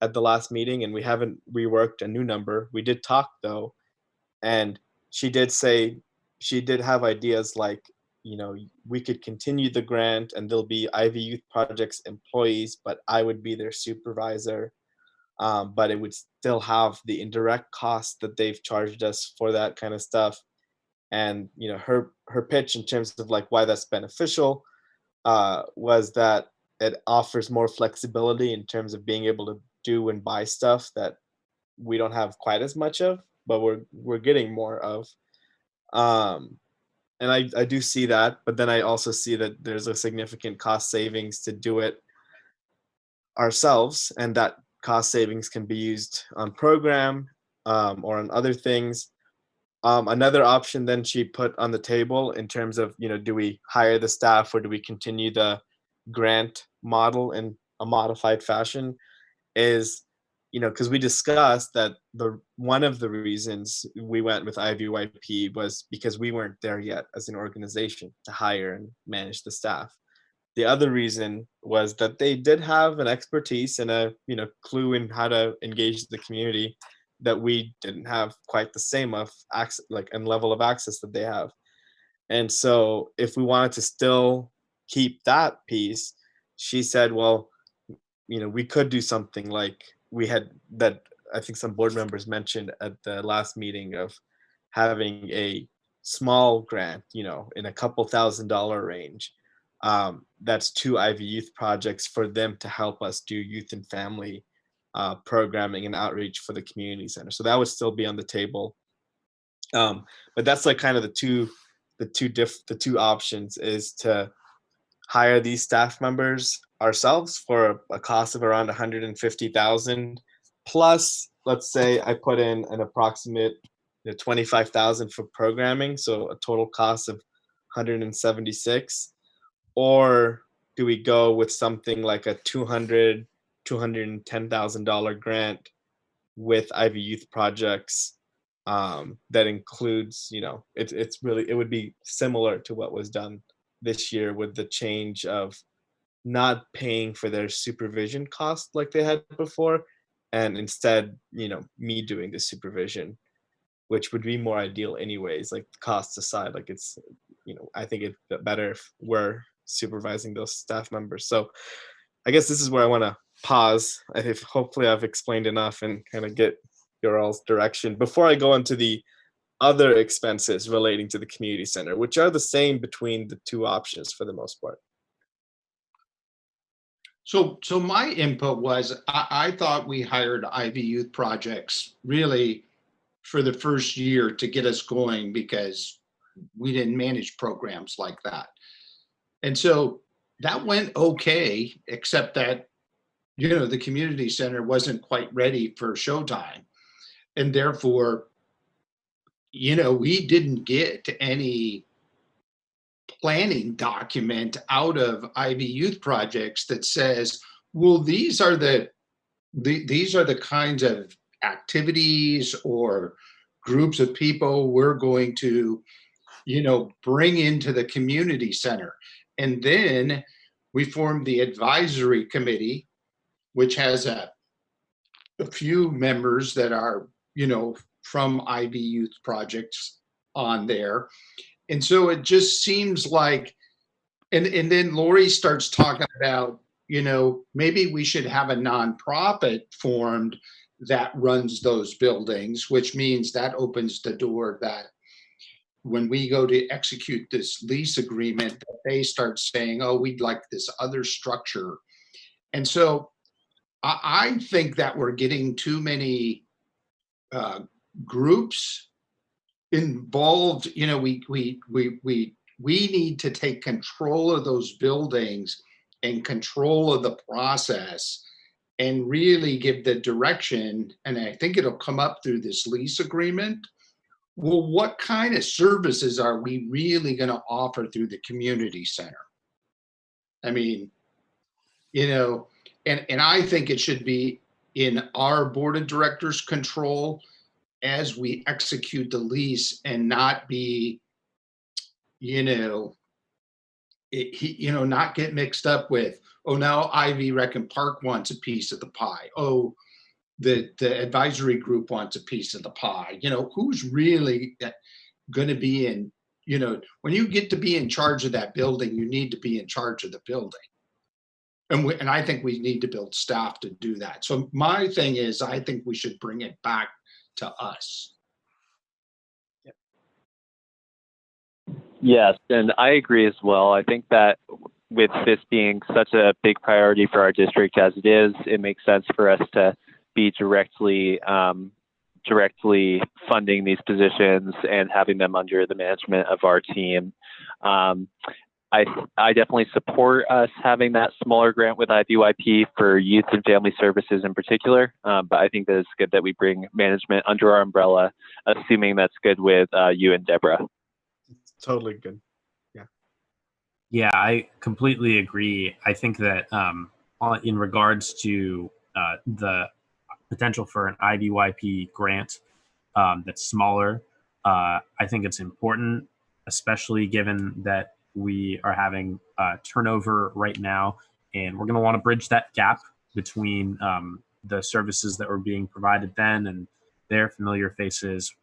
at the last meeting, and we haven't reworked a new number. We did talk though, and she did say she did have ideas like, we could continue the grant and there'll be IV Youth Projects employees, but I would be their supervisor. But it would still have the indirect costs that they've charged us for that kind of stuff. And her pitch in terms of like why that's beneficial was that it offers more flexibility in terms of being able to do and buy stuff that we don't have quite as much of, but we're getting more of. And I do see that, but then I also see that there's a significant cost savings to do it ourselves, and that cost savings can be used on program or on other things. Another option then she put on the table in terms of, do we hire the staff or do we continue the grant model in a modified fashion, is, because we discussed that one of the reasons we went with IVYP was because we weren't there yet as an organization to hire and manage the staff. The other reason was that they did have an expertise and a clue in how to engage the community that we didn't have quite the same of access, like, and level of access that they have. And so if we wanted to still keep that piece, she said, well, we could do something like we had, that I think some board members mentioned at the last meeting, of having a small grant, in a couple $1,000 range. That's 2 IV Youth Projects for them to help us do youth and family programming and outreach for the community center. So that would still be on the table. But that's like kind of the two options, is to hire these staff members ourselves for a cost of around 150,000, plus, let's say I put in an approximate 25,000 for programming, so a total cost of 176. Or do we go with something like a $210,000 grant with IV Youth Projects that includes, it would be similar to what was done this year, with the change of not paying for their supervision cost like they had before, and instead, me doing the supervision, which would be more ideal anyways, like costs aside. Like, it's, I think it's better if we're supervising those staff members. So I guess this is where I want to pause. Hopefully I've explained enough and kind of get your all's direction before I go into the other expenses relating to the community center, which are the same between the 2 options for the most part. So my input was, I thought we hired IV Youth Projects really for the first year to get us going, because we didn't manage programs like that. And so that went okay, except that, the community center wasn't quite ready for showtime. And therefore, we didn't get any planning document out of IV Youth Projects that says, well, these are the kinds of activities or groups of people we're going to, bring into the community center. And then we formed the advisory committee, which has a few members that are, from IV Youth Projects on there. And so it just seems like, and then Lori starts talking about, maybe we should have a nonprofit formed that runs those buildings, which means that opens the door that when we go to execute this lease agreement, they start saying, oh, we'd like this other structure. And so I think that we're getting too many groups involved. We need to take control of those buildings and control of the process and really give the direction. And I think it'll come up through this lease agreement. Well, what kind of services are we really going to offer through the community center? I mean, and I think it should be in our board of directors' control as we execute the lease, and not be, not get mixed up with, oh, now Ivy Rec and Park wants a piece of the pie. Oh, the advisory group wants a piece of the pie. Who's really going to be in, when you get to be in charge of that building, you need to be in charge of the building. And I think we need to build staff to do that. So my thing is, I think we should bring it back to us. Yes, and I agree as well. I think that with this being such a big priority for our district as it is, it makes sense for us to be directly funding these positions and having them under the management of our team. I definitely support us having that smaller grant with IVYP for youth and family services in particular, but I think that it's good that we bring management under our umbrella, assuming that's good with you and Deborah. Totally good. Yeah. Yeah, I completely agree. I think that in regards to the potential for an IVYP grant that's smaller, I think it's important, especially given that we are having turnover right now, and we're going to want to bridge that gap between the services that were being provided then and their familiar faces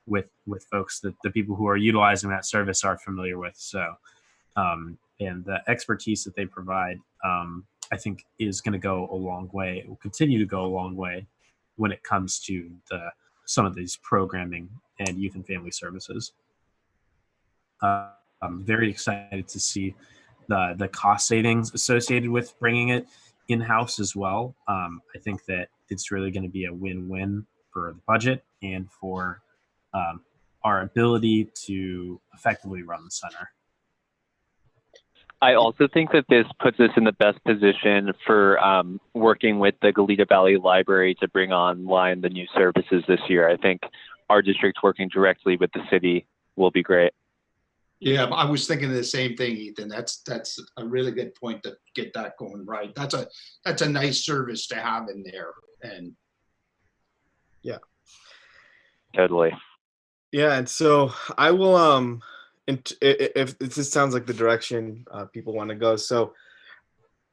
with folks that the people who are utilizing that service are familiar with. So, and the expertise that they provide, I think, is going to go a long way. It will continue to go a long way when it comes to some of these programming and youth and family services. I'm very excited to see the cost savings associated with bringing it in-house as well. I think that it's really going to be a win-win for the budget and for our ability to effectively run the center. I also think that this puts us in the best position for working with the Goleta Valley Library to bring online the new services this year. I think our district working directly with the city will be great. Yeah, I was thinking the same thing, Ethan. That's a really good point to get that going right. That's a nice service to have in there. And yeah, totally. Yeah, and so I will if this sounds like the direction people want to go. So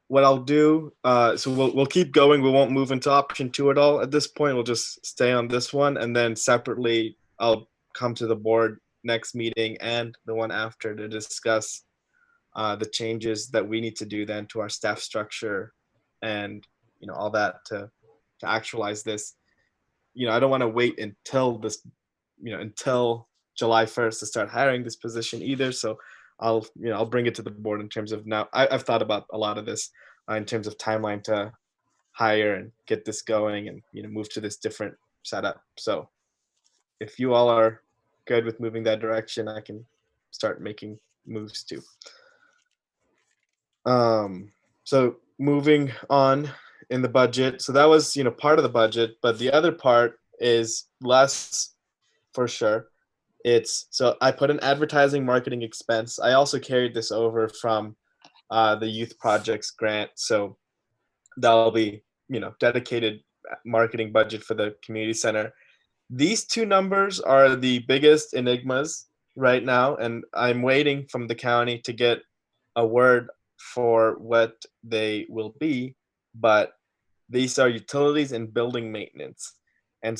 what I'll do, so we'll keep going. We won't move into option 2 at all at this point. We'll just stay on this one, and then separately I'll come to the board next meeting and the one after to discuss the changes that we need to do then to our staff structure and all that to actualize this. I don't want to wait until this, until July 1st to start hiring this position either. So I'll bring it to the board in terms of now. I've thought about a lot of this in terms of timeline to hire and get this going and move to this different setup. So if you all are good with moving that direction, I can start making moves too. So moving on in the budget. So that was, part of the budget, but the other part is less for sure. So I put an advertising marketing expense. I also carried this over from the youth projects grant. So that'll be, dedicated marketing budget for the community center. These two numbers are the biggest enigmas right now, and I'm waiting from the county to get a word for what they will be, but these are utilities and building maintenance. And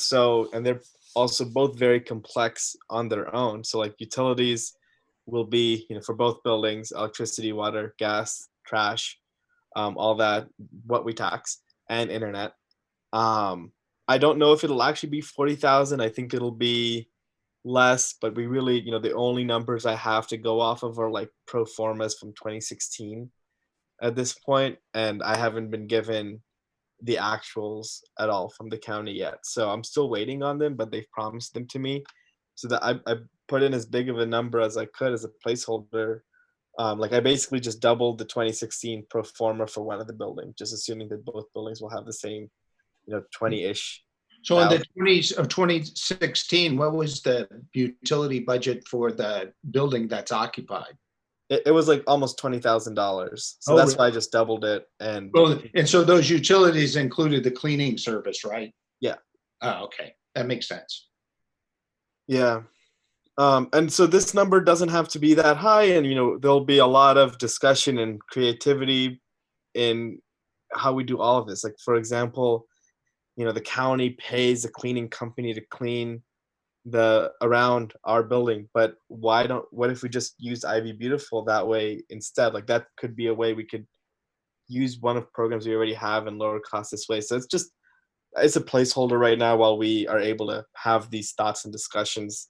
they're also both very complex on their own. So like utilities will be, for both buildings, electricity, water, gas, trash. all that, what we tax, and internet. I don't know if it'll actually be 40,000. I think it'll be less, but we really, the only numbers I have to go off of are like pro formas from 2016 at this point, and I haven't been given the actuals at all from the county yet. So I'm still waiting on them, but they've promised them to me. So that I put in as big of a number as I could as a placeholder. Like I basically just doubled the 2016 pro forma for one of the buildings, just assuming that both buildings will have the same, 20-ish. So in the 20s of 2016, what was the utility budget for the building that's occupied? It was like almost $20,000. So that's why I just doubled it. And so those utilities included the cleaning service, right? Yeah. Oh, okay. That makes sense. Yeah. And so this number doesn't have to be that high. And, there'll be a lot of discussion and creativity in how we do all of this. Like, for example, the county pays a cleaning company to clean around our building, but what if we just use Ivy Beautiful that way instead? Like that could be a way we could use one of programs we already have and lower cost this way. So it's a placeholder right now while we are able to have these thoughts and discussions.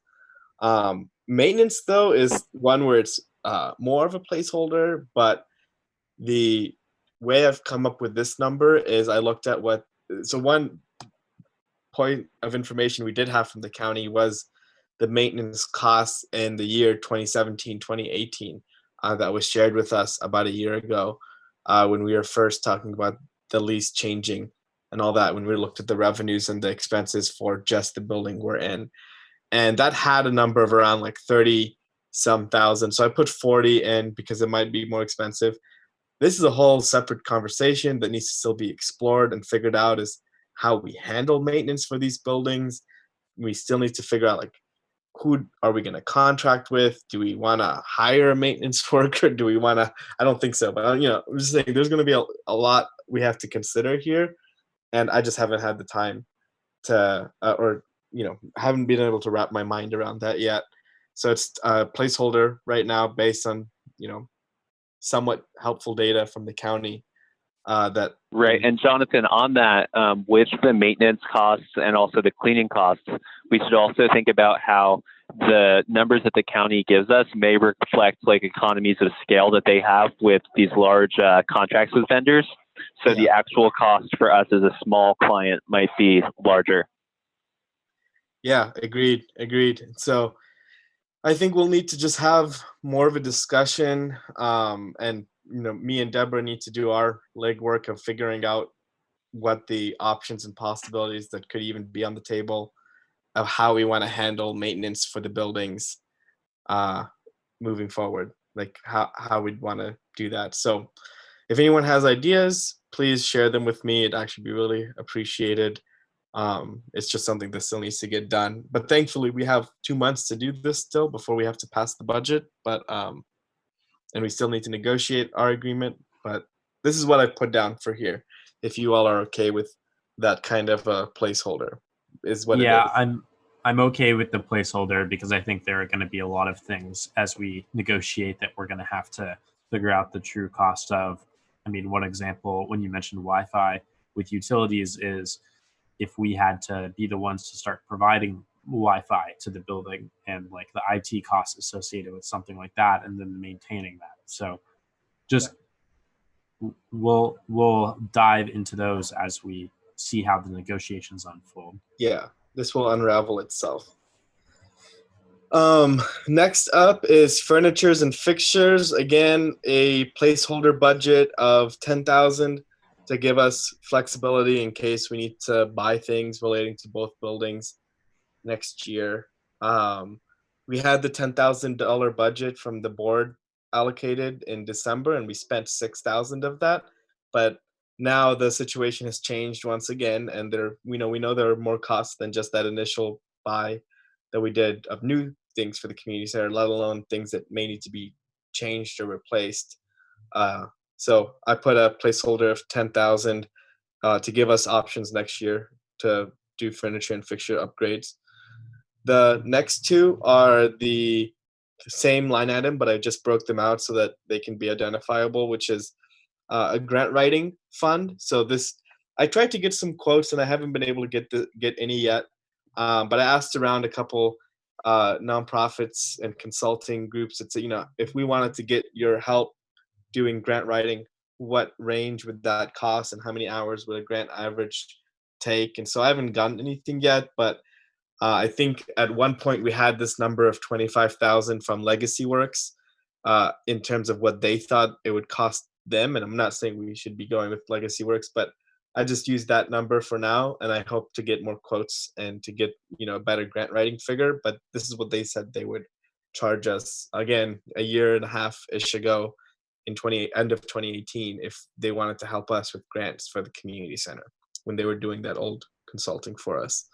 Maintenance though is one where it's more of a placeholder, but the way I've come up with this number is I looked at one point of information we did have from the county was the maintenance costs in the year 2017, 2018 that was shared with us about a year ago when we were first talking about the lease changing and all that, when we looked at the revenues and the expenses for just the building we're in. And that had a number of around like 30-some thousand. So I put 40 in because it might be more expensive. This is a whole separate conversation that needs to still be explored and figured out, is how we handle maintenance for these buildings. We still need to figure out like, who are we going to contract with? Do we want to hire a maintenance worker? Do we want to? I don't think so, but I'm just saying there's going to be a lot we have to consider here, and I just haven't had the time to, haven't been able to wrap my mind around that yet. So it's a placeholder right now based on somewhat helpful data from the county. Right. And Jonathan, on that, with the maintenance costs and also the cleaning costs, we should also think about how the numbers that the county gives us may reflect like economies of scale that they have with these large contracts with vendors. So the actual cost for us as a small client might be larger. Yeah, agreed. So I think we'll need to just have more of a discussion, and me and Deborah need to do our legwork of figuring out what the options and possibilities that could even be on the table of how we want to handle maintenance for the buildings moving forward, like how we'd want to do that. So if anyone has ideas, please share them with me. It'd actually be really appreciated. It's just something that still needs to get done. But thankfully, we have 2 months to do this still before we have to pass the budget. But and we still need to negotiate our agreement. But this is what I've put down for here. If you all are okay with that kind of a placeholder, is what it is. I'm okay with the placeholder because I think there are going to be a lot of things as we negotiate that we're going to have to figure out the true cost of. I mean, one example when you mentioned Wi-Fi with utilities is if we had to be the ones to start providing Wi-Fi to the building and like the IT costs associated with something like that, and then maintaining that. So just we'll dive into those as we see how the negotiations unfold. Yeah, this will unravel itself. Next up is furnitures and fixtures. Again, a placeholder budget of $10,000 to give us flexibility in case we need to buy things relating to both buildings next year. We had the $10,000 budget from the board allocated in December, and we spent $6,000 of that. But now the situation has changed once again, and we know there are more costs than just that initial buy that we did of new things for the community center, let alone things that may need to be changed or replaced. So I put a placeholder of $10,000 to give us options next year to do furniture and fixture upgrades. The next two are the same line item, but I just broke them out so that they can be identifiable, which is a grant writing fund. So I tried to get some quotes, and I haven't been able to get any yet. But I asked around a couple nonprofits and consulting groups. It's, if we wanted to get your help doing grant writing, what range would that cost, and how many hours would a grant average take? And so I haven't gotten anything yet, but I think at one point we had this number of 25,000 from Legacy Works in terms of what they thought it would cost them. And I'm not saying we should be going with Legacy Works, but I just use that number for now, and I hope to get more quotes and to get a better grant writing figure. But this is what they said they would charge us, again, a year and a half ish ago in end of 2018, if they wanted to help us with grants for the community center when they were doing that old consulting for us.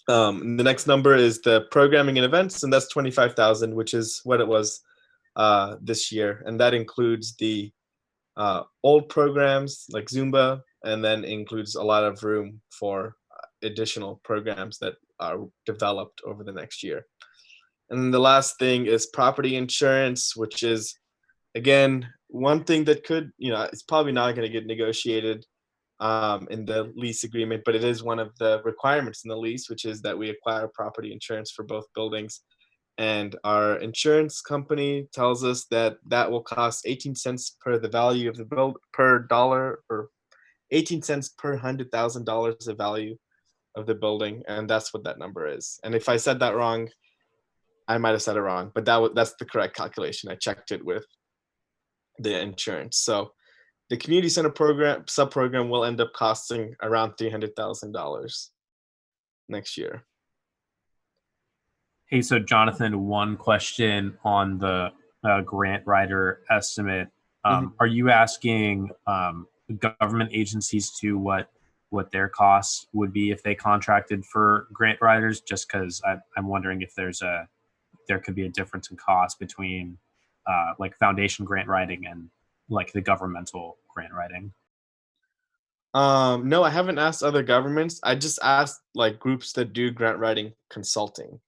The next number is the programming and events, and that's 25,000, which is what it was this year, and that includes the old programs like Zumba, and then includes a lot of room for additional programs that are developed over the next year. And the last thing is property insurance, which is, again, one thing that could, it's probably not going to get negotiated in the lease agreement, but it is one of the requirements in the lease, which is that we acquire property insurance for both buildings. And our insurance company tells us that will cost 18 cents per the value of the per dollar, or 18 cents per $100,000 of value of the building, and that's what that number is. And if I said that wrong, I might have said it wrong, but that's the correct calculation. I checked it with the insurance. So the community center sub-program will end up costing around $300,000 next year. Hey, so Jonathan, one question on the grant writer estimate. Are you asking government agencies to what their costs would be if they contracted for grant writers? Just because I'm wondering if there could be a difference in cost between like foundation grant writing and like the governmental grant writing. No, I haven't asked other governments. I just asked like groups that do grant writing consulting,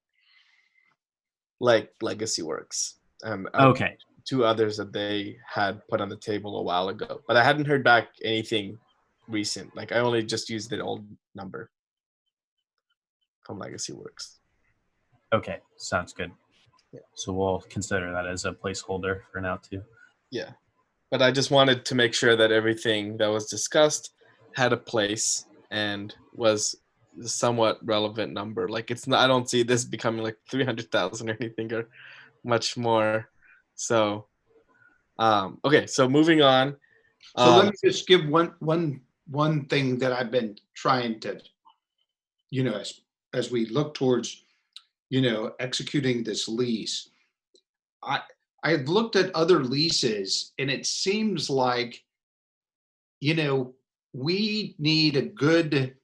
like Legacy Works, and Okay. two others that they had put on the table a while ago. But I hadn't heard back anything recent. Like I only just used the old number from Legacy Works. Okay, sounds good. Yeah. So we'll consider that as a placeholder for now too. Yeah, but I just wanted to make sure that everything that was discussed had a place and was a somewhat relevant number. Like it's not, I don't see this becoming like 300,000 or anything or much more. So, okay, so moving on. So let me just give one thing that I've been trying to, as we look towards, executing this lease. I've looked at other leases, and it seems like, we need a good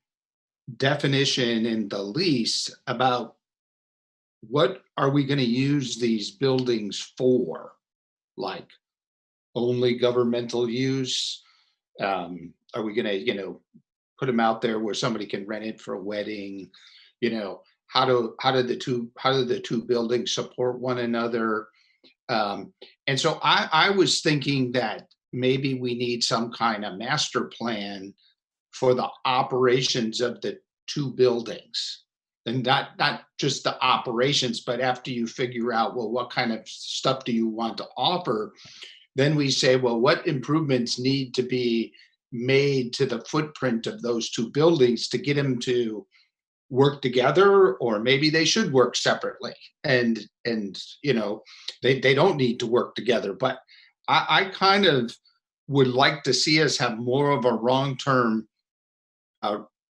definition in the lease about what are we going to use these buildings for, like only governmental use. Are we going to, put them out there where somebody can rent it for a wedding? How do the two buildings support one another? And so I was thinking that maybe we need some kind of master plan for the operations of the two buildings, and not just the operations, but after you figure out, well, what kind of stuff do you want to offer, then we say, well, what improvements need to be made to the footprint of those two buildings to get them to work together, or maybe they should work separately, and they don't need to work together. But I kind of would like to see us have more of a long-term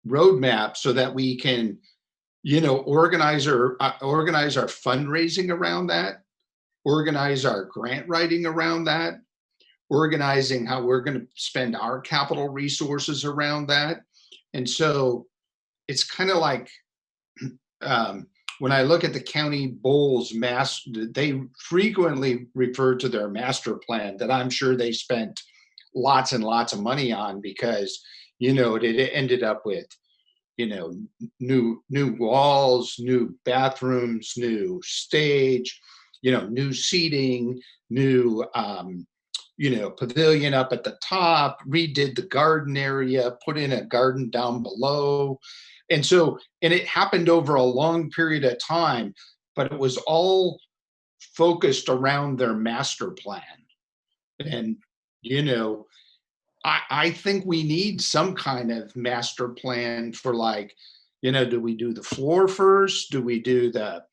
roadmap so that we can organize our fundraising around that, organize our grant writing around that, organizing how we're going to spend our capital resources around that. And so it's kind of like when I look at the county bowls they frequently refer to their master plan that I'm sure they spent lots and lots of money on, because it ended up with new walls, new bathrooms, new stage, new seating, new pavilion up at the top, redid the garden area, put in a garden down below. And it happened over a long period of time, but it was all focused around their master plan. And, I think we need some kind of master plan for, like, do we do the floor first? Do we do the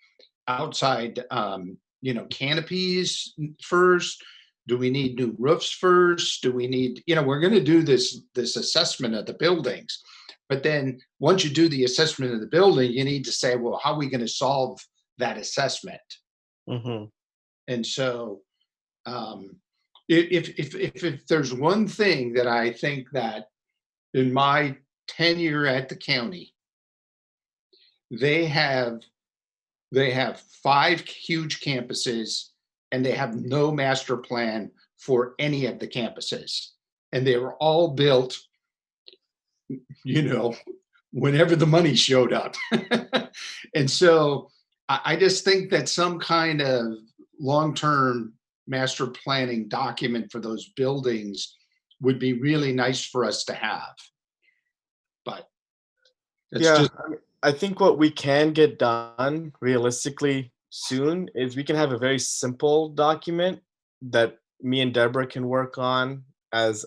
outside, canopies first? Do we need new roofs first? Do we need, we're going to do this assessment of the buildings. But then once you do the assessment of the building, you need to say, well, how are we going to solve that assessment? Mm-hmm. And so if there's one thing that I think that in my tenure at the county, they have 5 huge campuses, and they have no master plan for any of the campuses. And they were all built, whenever the money showed up. And so I just think that some kind of long-term master planning document for those buildings would be really nice for us to have. But I think what we can get done realistically soon is we can have a very simple document that me and Deborah can work on as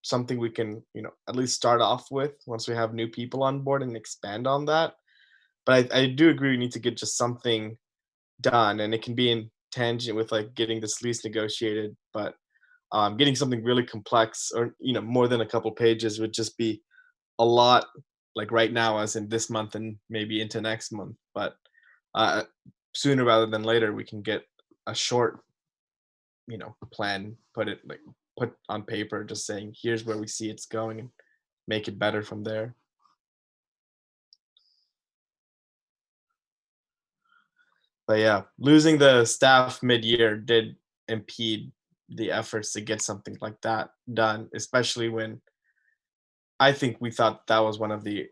something we can, at least start off with once we have new people on board and expand on that. But I do agree we need to get just something done, and it can be in tangent with like getting this lease negotiated, but getting something really complex or more than a couple pages would just be a lot, like right now, as in this month and maybe into next month. But sooner rather than later, we can get a short plan, put on paper, just saying here's where we see it's going, and make it better from there. But yeah, losing the staff mid-year did impede the efforts to get something like that done, especially when I think we thought that was one of the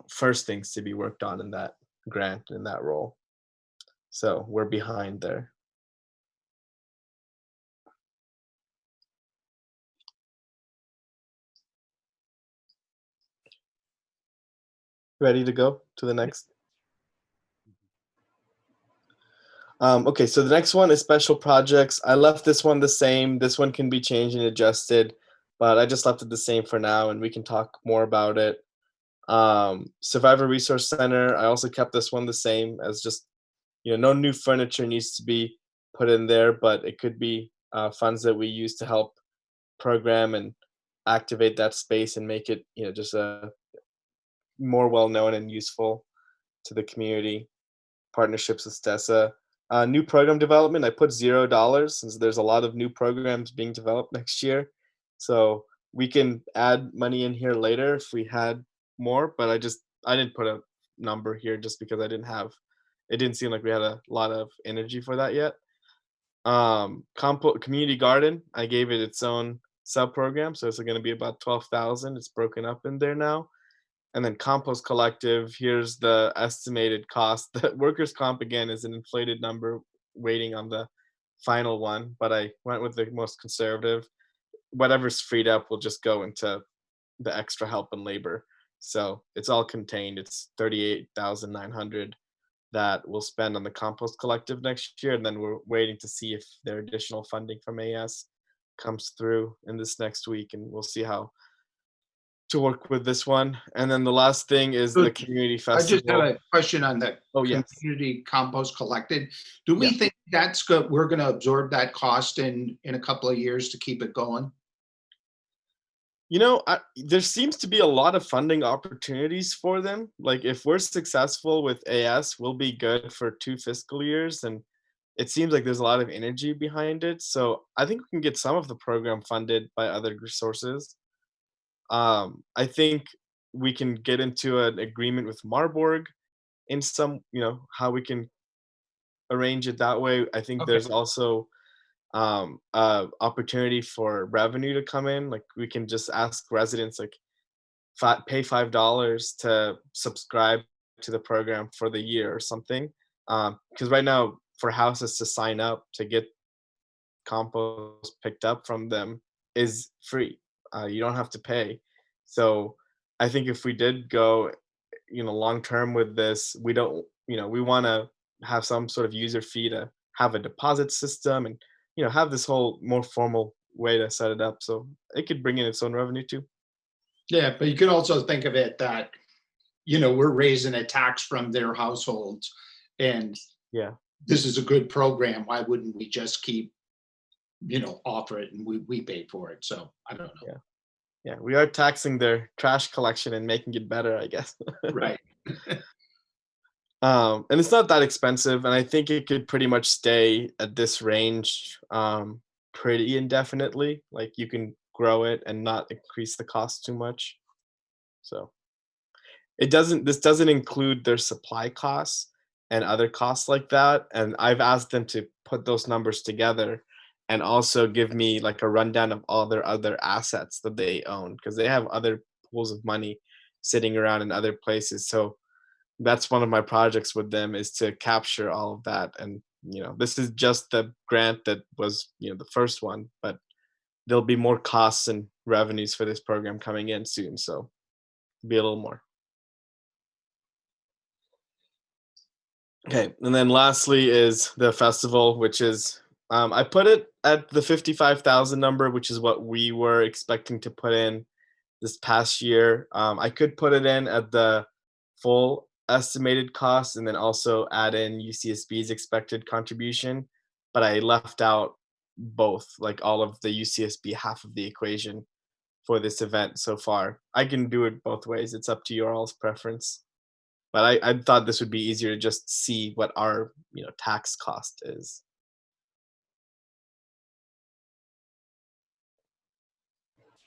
first things to be worked on in that grant, in that role. So we're behind there. Ready to go to the next? Okay, so the next one is special projects. I left this one the same. This one can be changed and adjusted, but I just left it the same for now, and we can talk more about it. Survivor Resource Center, I also kept this one the same, as just, no new furniture needs to be put in there, but it could be funds that we use to help program and activate that space and make it, just a more well-known and useful to the community. Partnerships with STESA. New program development, I put $0 since there's a lot of new programs being developed next year. So we can add money in here later if we had more, but I didn't put a number here just because it didn't seem like we had a lot of energy for that yet. Community garden, I gave it its own sub-program, so it's going to be about 12,000. It's broken up in there now. And then compost collective, here's the estimated cost. The workers' comp, again, is an inflated number waiting on the final one, but I went with the most conservative. Whatever's freed up will just go into the extra help and labor. So it's all contained. It's $38,900 that we'll spend on the compost collective next year. And then we're waiting to see if their additional funding from AS comes through in this next week, and we'll see how to work with this one. And then the last thing is the community festival. I just have a question on the community compost collected. Do we think that's good? We're going to absorb that cost in a couple of years to keep it going? There seems to be a lot of funding opportunities for them. Like if we're successful with AS, we'll be good for 2 fiscal years. And it seems like there's a lot of energy behind it. So I think we can get some of the program funded by other sources. I think we can get into an agreement with Marburg in some, how we can arrange it that way. I think there's also opportunity for revenue to come in. Like we can just ask residents, like pay $5 to subscribe to the program for the year or something. Because right now for houses to sign up to get compost picked up from them is free. You don't have to pay. So I think if we did go, long term with this, we don't, we want to have some sort of user fee to have a deposit system and, have this whole more formal way to set it up. So it could bring in its own revenue too. Yeah, but you can also think of it that, we're raising a tax from their households, and Yeah. this is a good program. Why wouldn't we just keep, offer it and we pay for it? So I don't know. Yeah, we are taxing their trash collection and making it better, I guess. Right. And it's not that expensive, and I think it could pretty much stay at this range pretty indefinitely. Like you can grow it and not increase the cost too much. So this doesn't include their supply costs and other costs like that. And I've asked them to put those numbers together and also give me like a rundown of all their other assets that they own, because they have other pools of money sitting around in other places. So that's one of my projects with them, is to capture all of that. And this is just the grant that was the first one, but there'll be more costs and revenues for this program coming in soon, so be a little more. Okay, and then lastly is the festival, which is I put it at the 55,000 number, which is what we were expecting to put in this past year. I could put it in at the full estimated cost and then also add in UCSB's expected contribution, but I left out both, like all of the UCSB half of the equation for this event so far. I can do it both ways. It's up to your all's preference. But I thought this would be easier to just see what our tax cost is.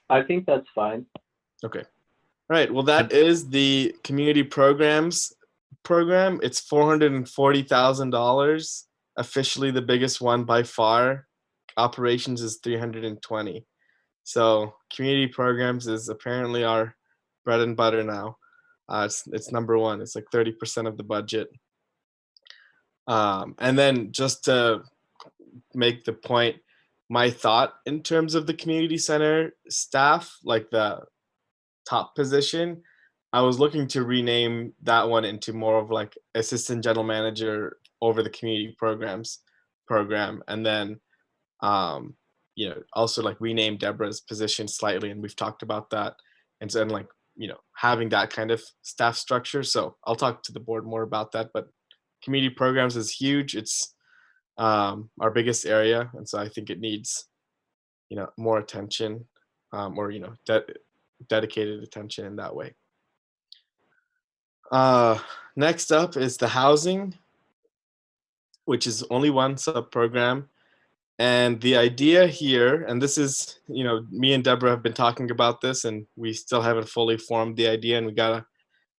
I think that's fine. Okay. All right. Well, that is the community programs program. It's $440,000. Officially the biggest one by far. Operations is 320. So community programs is apparently our bread and butter now. It's number one. It's like 30% of the budget. And then just to make the point, my thought in terms of the community center staff, like the top position, I was looking to rename that one into more of like assistant general manager over the community programs program. And then, also like rename Deborah's position slightly. And we've talked about that. And so, like, having that kind of staff structure. So I'll talk to the board more about that, but community programs is huge. It's our biggest area. And so I think it needs, more attention or, dedicated attention in that way. Next up is the housing, which is only one sub-program. And the idea here, and this is, me and Deborah have been talking about this, and we still haven't fully formed the idea, and we gotta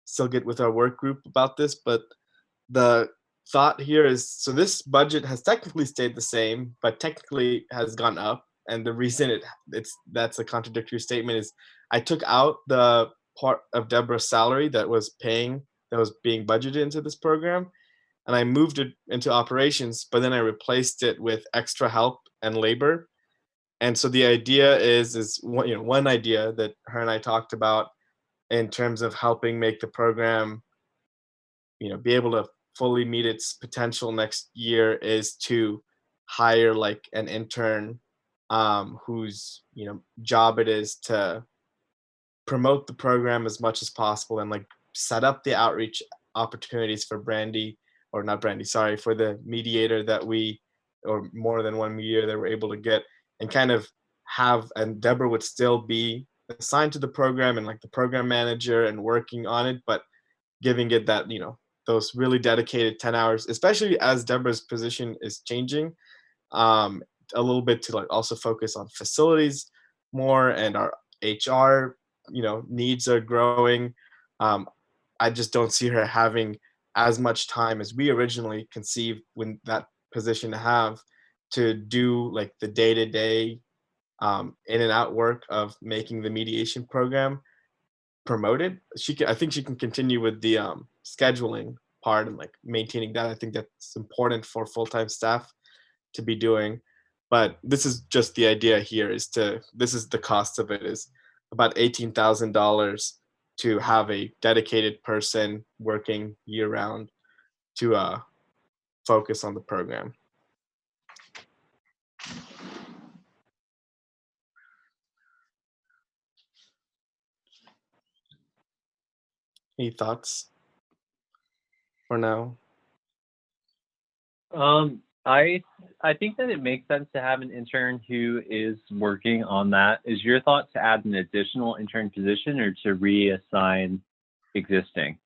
still get with our work group about this. But the thought here is, so this budget has technically stayed the same, but technically has gone up. And the reason that's a contradictory statement is I took out the part of Deborah's salary that was being budgeted into this program, and I moved it into operations, but then I replaced it with extra help and labor. And so the idea is one idea that her and I talked about in terms of helping make the program, be able to fully meet its potential next year, is to hire like an intern whose job it is to promote the program as much as possible and like set up the outreach opportunities for for the mediator or more than one mediator that we're able to get, and kind of and Deborah would still be assigned to the program and like the program manager and working on it, but giving it that, those really dedicated 10 hours, especially as Deborah's position is changing a little bit, to like also focus on facilities more, and our HR, needs are growing. I just don't see her having as much time as we originally conceived when that position to do like the day-to-day in and out work of making the mediation program promoted. I think she can continue with the scheduling part and like maintaining that. I think that's important for full-time staff to be doing. But this is just the idea here this is the cost of it, is about $18,000 to have a dedicated person working year round to focus on the program. Any thoughts for now? I think that it makes sense to have an intern who is working on that. Is your thought to add an additional intern position or to reassign existing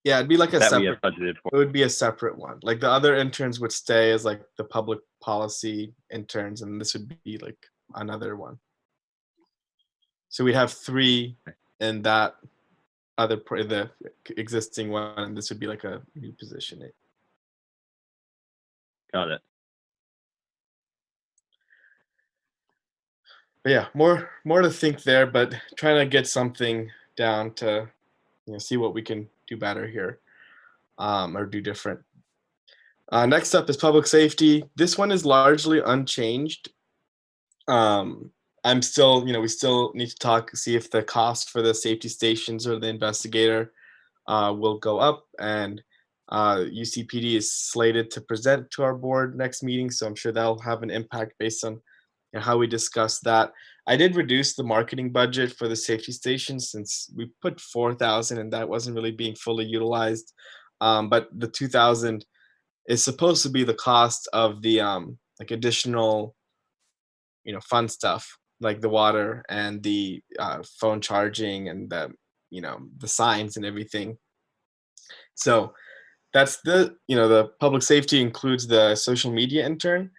Yeah, it'd be like a that we have separate. budgeted for? It would be a separate one. Like the other interns would stay as like the public policy interns, and this would be like another one. So we'd have 3 in that the existing one, and this would be like a new position. Got it. But yeah, more to think there, but trying to get something down to see what we can do better here, or do different. Next up is public safety. This one is largely unchanged. I'm still, we still need to see if the cost for the safety stations or the investigator will go up, and UCPD is slated to present to our board next meeting, so I'm sure that'll have an impact based on how we discuss that. I did reduce the marketing budget for the safety stations since we put 4,000 and that wasn't really being fully utilized. But the 2,000 is supposed to be the cost of the like additional, fun stuff like the water and the phone charging and the signs and everything. So that's the public safety includes the social media intern.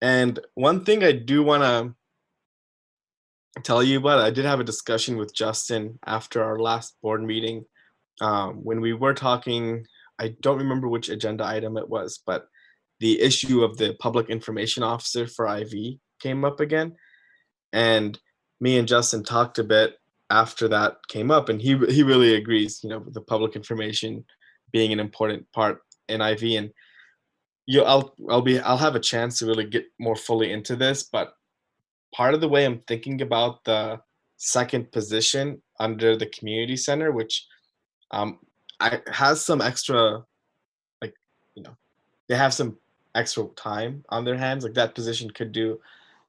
And one thing I do want to tell you about, I did have a discussion with Justin after our last board meeting when we were talking. I don't remember which agenda item it was, but the issue of the public information officer for IV came up again. And me and Justin talked a bit after that came up, and he really agrees, with the public information being an important part in IV. And I'll have a chance to really get more fully into this, but part of the way I'm thinking about the second position under the community center, which has some extra, like, they have some extra time on their hands, like that position could do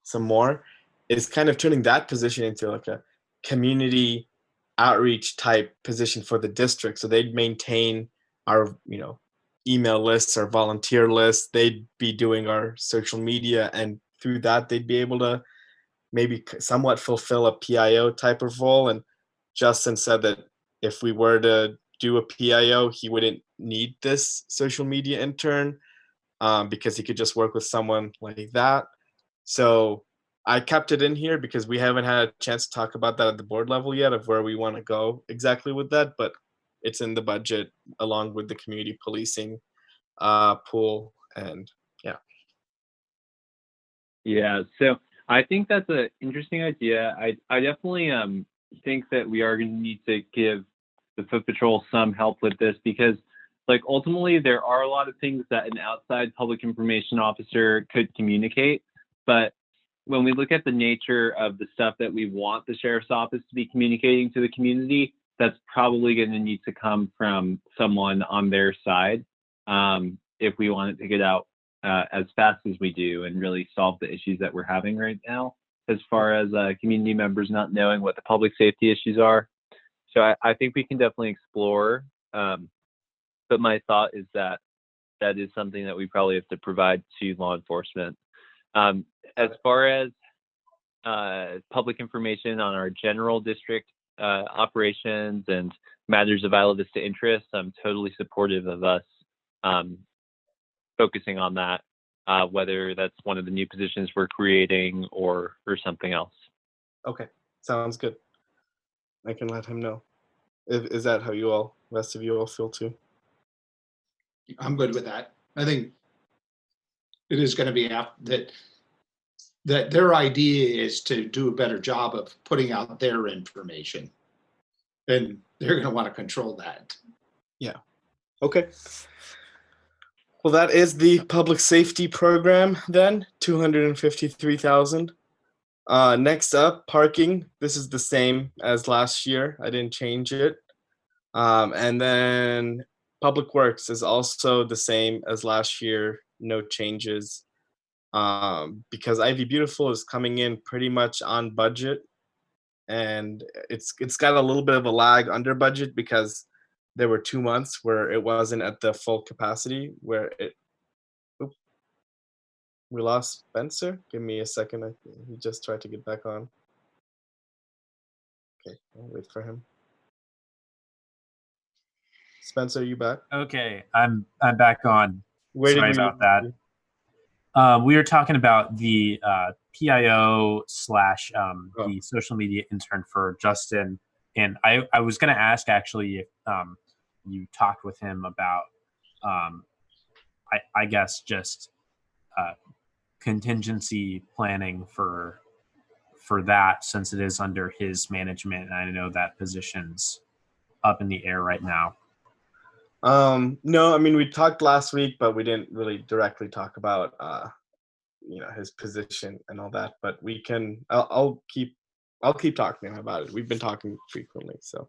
some more, is kind of turning that position into like a community outreach type position for the district. So they'd maintain our, email lists, our volunteer lists. They'd be doing our social media, and through that, they'd be able to maybe somewhat fulfill a PIO type of role. And Justin said that if we were to do a PIO, he wouldn't need this social media intern because he could just work with someone like that. So I kept it in here because we haven't had a chance to talk about that at the board level yet of where we want to go exactly with that, but it's in the budget along with the community policing pool. And Yeah, so I think that's an interesting idea. I definitely think that we are going to need to give the Foot Patrol some help with this because, like, ultimately there are a lot of things that an outside public information officer could communicate, but when we look at the nature of the stuff that we want the sheriff's office to be communicating to the community, that's probably going to need to come from someone on their side if we want it to get out as fast as we do and really solve the issues that we're having right now as far as community members not knowing what the public safety issues are. So I think we can definitely explore, but my thought is that that is something that we probably have to provide to law enforcement. As far as public information on our general district operations and matters of Isla Vista interest, I'm totally supportive of us focusing on that, whether that's one of the new positions we're creating or something else. Okay, sounds good. I can let him know. Is that how rest of you all feel too? I'm good with that. I think it is going to be that their idea is to do a better job of putting out their information, and they're going to want to control that. Yeah. Okay. Well, that is the public safety program then, 253,000. Next up, parking. This is the same as last year. I didn't change it. And then public works is also the same as last year. No changes. Because Ivy Beautiful is coming in pretty much on budget, and it's got a little bit of a lag under budget because there were 2 months where it wasn't at the full capacity. Where it, oop, we lost Spencer. Give me a second. He just tried to get back on. Okay, I'll wait for him. Spencer, are you back? Okay, I'm back on. Where Sorry did we about that. We were talking about the PIO slash the social media intern for Justin, and I was going to ask actually if you talked with him about I guess just contingency planning for that, since it is under his management, and I know that position's up in the air right now. No, I mean, we talked last week, but we didn't really directly talk about his position and all that. But we can. I'll keep talking to him about it. We've been talking frequently, so.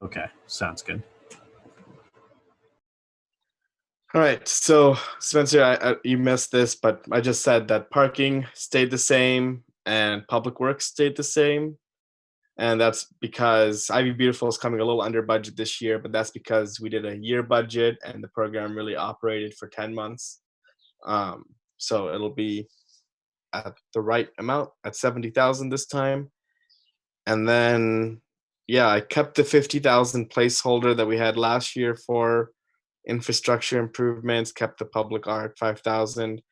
Okay, sounds good. All right, so Spencer, you missed this, but I just said that parking stayed the same and public works stayed the same. And that's because Ivy Beautiful is coming a little under budget this year, but that's because we did a year budget and the program really operated for 10 months. So it'll be at the right amount at 70,000 this time. And then, yeah, I kept the 50,000 placeholder that we had last year for infrastructure improvements, kept the public art 5,000.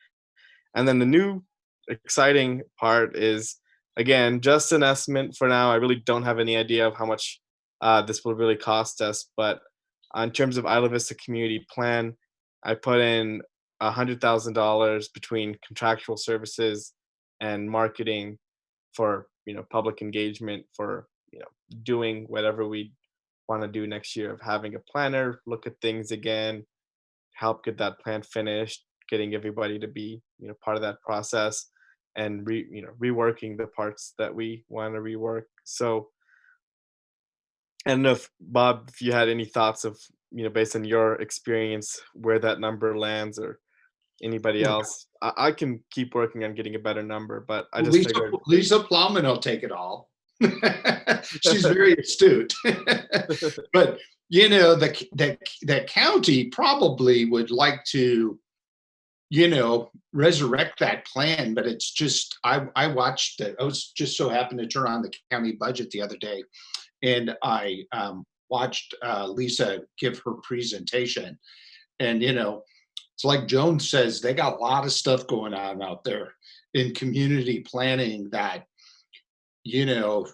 And then the new exciting part is, again, just an estimate for now. I really don't have any idea of how much this will really cost us. But in terms of Isla Vista Community Plan, I put in $100,000 between contractual services and marketing for public engagement, for doing whatever we want to do next year, of having a planner, look at things again, help get that plan finished, getting everybody to be part of that process, and reworking the parts that we want to rework. So I don't know if Bob, if you had any thoughts of based on your experience where that number lands, or anybody else. I can keep working on getting a better number, but I just figured Lisa Plowman will take it all. She's very astute. But the county probably would like to resurrect that plan, but it's just I watched it. I was just so happened to turn on the county budget the other day, and I watched Lisa give her presentation, and it's like Joan says, they got a lot of stuff going on out there in community planning that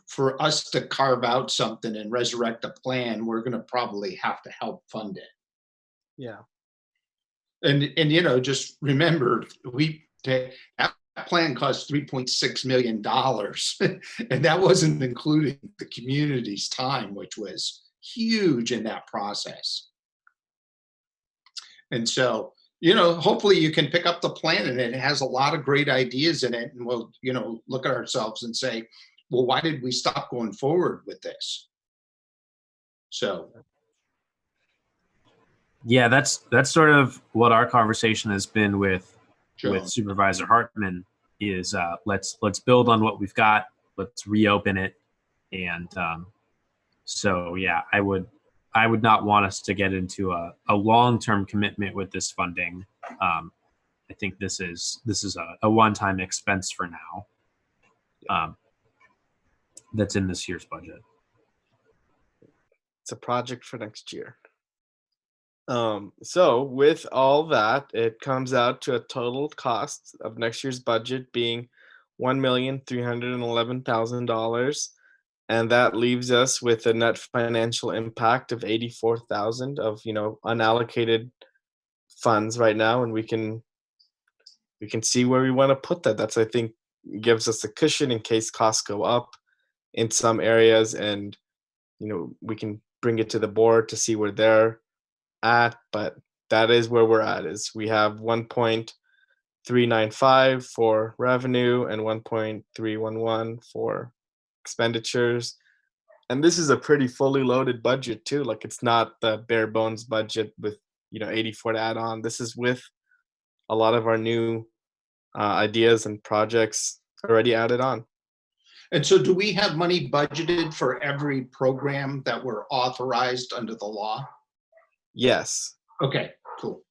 for us to carve out something and resurrect a plan, we're going to probably have to help fund it. Yeah. And just remember, that plan cost $3.6 million, and that wasn't including the community's time, which was huge in that process. And so, hopefully you can pick up the plan, and it has a lot of great ideas in it, and we'll, look at ourselves and say, well, why did we stop going forward with this? So. Yeah, that's sort of what our conversation has been with Supervisor Hartman is let's build on what we've got. Let's reopen it. And so, yeah, I would not want us to get into a long-term commitment with this funding. I think this is a one-time expense for now. That's in this year's budget. It's a project for next year. So with all that, it comes out to a total cost of next year's budget being $1,311,000, and that leaves us with a net financial impact of $84,000 of unallocated funds right now, and we can see where we want to put that. That's, I think, gives us a cushion in case costs go up in some areas, and we can bring it to the board to see where they're at. But that is where we're at. Is we have 1.395 for revenue and 1.311 for expenditures. And this is a pretty fully loaded budget too. Like, it's not the bare bones budget with 84 to add on. This is with a lot of our new ideas and projects already added on. And so do we have money budgeted for every program that we're authorized under the law? Yes. Okay, cool.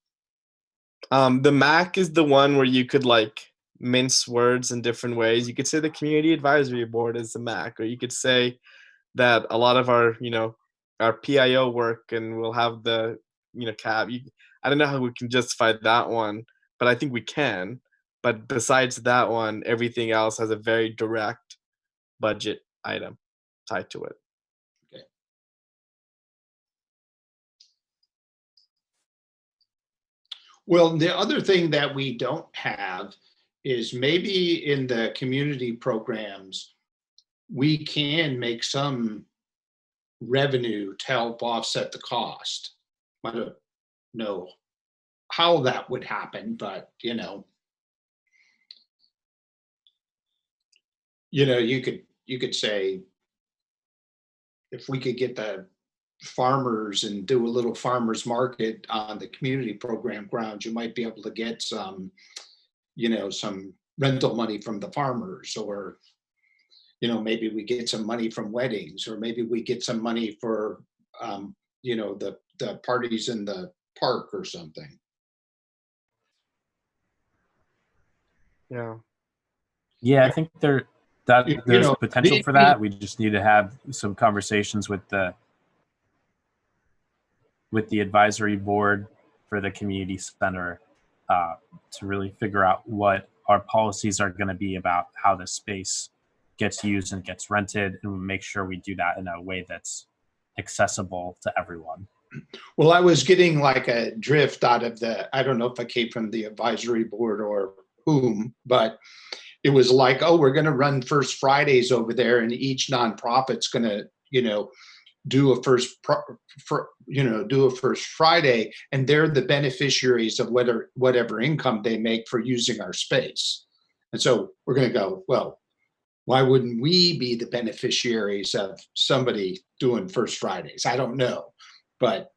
The MAC is the one where you could like mince words in different ways. You could say the Community Advisory Board is the MAC, or you could say that a lot of our, our PIO work, and we'll have the, CAB. I don't know how we can justify that one, but I think we can. But besides that one, everything else has a very direct budget item tied to it. Okay. Well, the other thing that we don't have is maybe in the community programs, we can make some revenue to help offset the cost. I don't know how that would happen, but you could say, if we could get the farmers and do a little farmers market on the community program grounds, you might be able to get some rental money from the farmers, or maybe we get some money from weddings, or maybe we get some money for the parties in the park or something. Yeah, I think there's potential for that. We just need to have some conversations with the advisory board for the community center to really figure out what our policies are going to be about how the space gets used and gets rented, and make sure we do that in a way that's accessible to everyone. Well, I was getting like a drift out of I don't know if it came from the advisory board or whom, but it was like, oh, we're going to run First Fridays over there, and each nonprofit's going to, do a First Friday, and they're the beneficiaries of whatever income they make for using our space. And so we're going to go, well, why wouldn't we be the beneficiaries of somebody doing First Fridays? I don't know, but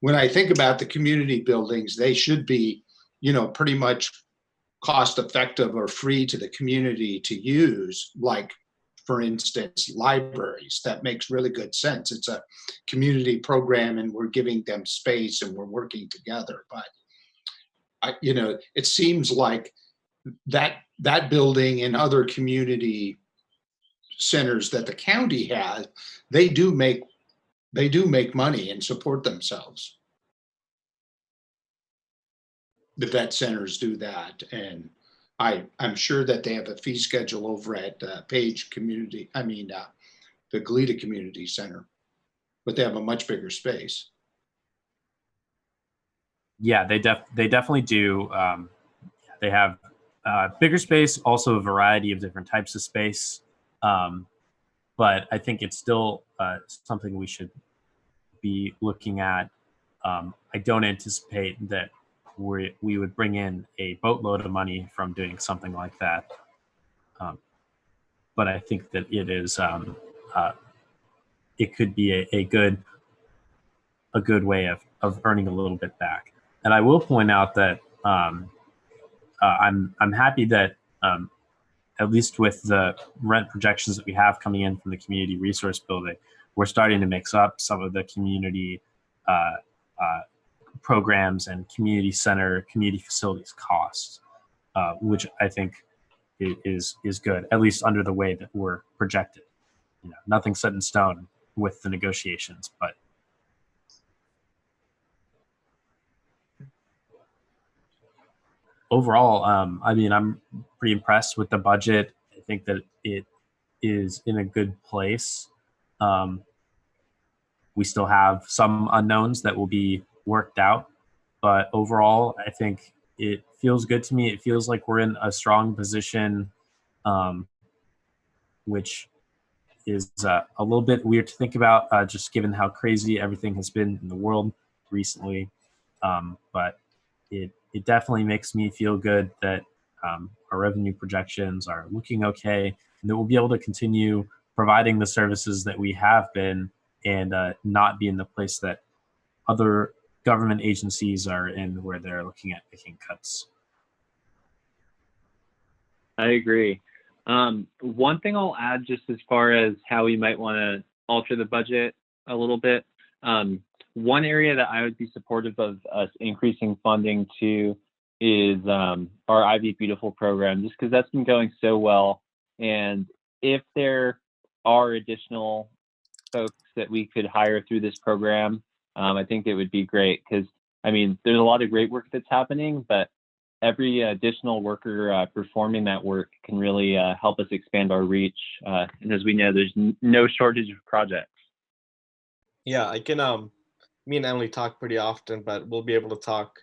when I think about the community buildings, they should be, pretty much cost effective or free to the community to use, like, for instance, libraries. That makes really good sense. It's a community program and we're giving them space and we're working together. But it seems like that building and other community centers that the county has, they do make money and support themselves. The vet centers do that, and I'm sure that they have a fee schedule over at Page Community. The Goleta Community Center, but they have a much bigger space. Yeah, they definitely do. They have bigger space, also a variety of different types of space, but I think it's still something we should be looking at. I don't anticipate that we would bring in a boatload of money from doing something like that. But I think that it is it could be a good way of earning a little bit back. And I will point out that I'm happy that at least with the rent projections that we have coming in from the community resource building, we're starting to mix up some of the community programs and community center, community facilities costs, which I think is good, at least under the way that we're projected. Nothing set in stone with the negotiations, but overall, I'm pretty impressed with the budget. I think that it is in a good place. We still have some unknowns that will be worked out, but overall, I think it feels good to me. It feels like we're in a strong position, which is a little bit weird to think about, just given how crazy everything has been in the world recently. But it definitely makes me feel good that our revenue projections are looking okay, and that we'll be able to continue providing the services that we have been, and not be in the place that other government agencies are in, where they're looking at making cuts. I agree. One thing I'll add, just as far as how we might want to alter the budget a little bit, one area that I would be supportive of us increasing funding to is our Ivy Beautiful program, just because that's been going so well. And if there are additional folks that we could hire through this program, I think it would be great, because I mean, there's a lot of great work that's happening, but every additional worker performing that work can really help us expand our reach. And as we know, there's no shortage of projects. Yeah, I can. Me and Emily talk pretty often, but we'll be able to talk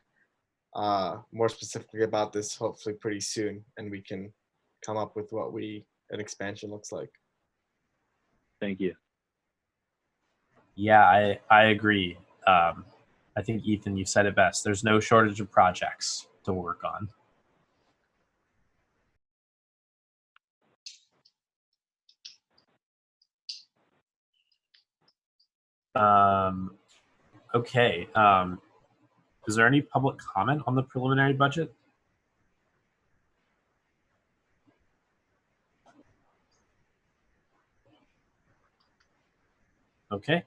more specifically about this hopefully pretty soon, and we can come up with what an expansion looks like. Thank you. Yeah, I agree. I think, Ethan, you said it best. There's no shortage of projects to work on. Okay. Is there any public comment on the preliminary budget? Okay.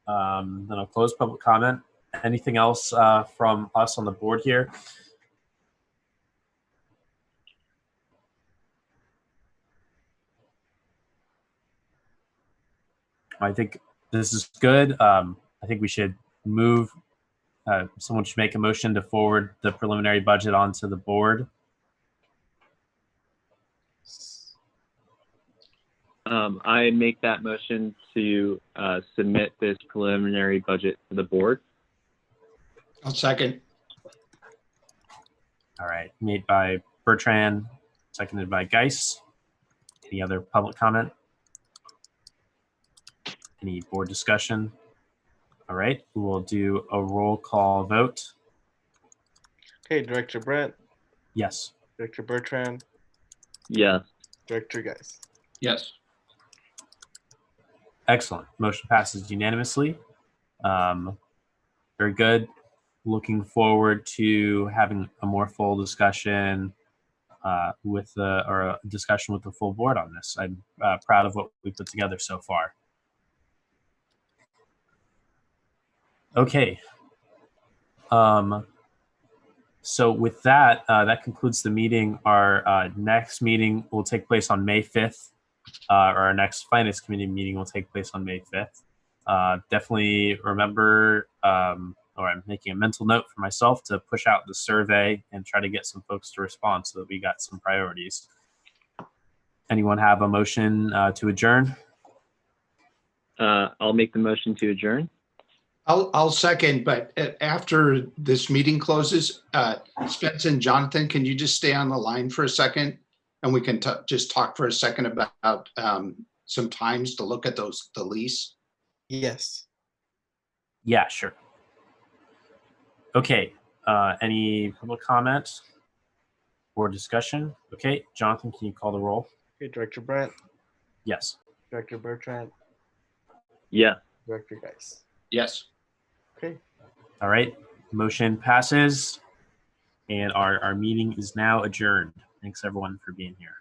Then I'll close public comment. Anything else from us on the board here? I think this is good. I think we should move. Someone should make a motion to forward the preliminary budget onto the board. I make that motion to submit this preliminary budget to the board. I'll second. All right, made by Bertrand, seconded by Geis. Any other public comment? Any board discussion? All right, we'll do a roll call vote. Okay, Director Brent, Yes. Director Bertrand, Yes. Director Geis. Yes. Excellent. Motion passes unanimously. Very good. Looking forward to having a more full discussion or a discussion with the full board on this. I'm proud of what we put together so far. Okay. So with that, that concludes the meeting. Our next meeting will take place on May 5th. Or our next Finance Committee meeting will take place on May 5th. Definitely remember, or I'm making a mental note for myself to push out the survey and try to get some folks to respond so that we got some priorities. Anyone have a motion to adjourn? I'll make the motion to adjourn. I'll second, but after this meeting closes, Spence and Jonathan, can you just stay on the line for a second? And we can just talk for a second about some times to look at the lease. Yes. Yeah, sure. Okay. Any public comment or discussion? Okay, Jonathan, can you call the roll? Okay, Director Brent, Yes. Director Bertrand, Yes. Director Geis. Yes. Okay. All right. Motion passes, and our meeting is now adjourned. Thanks everyone for being here.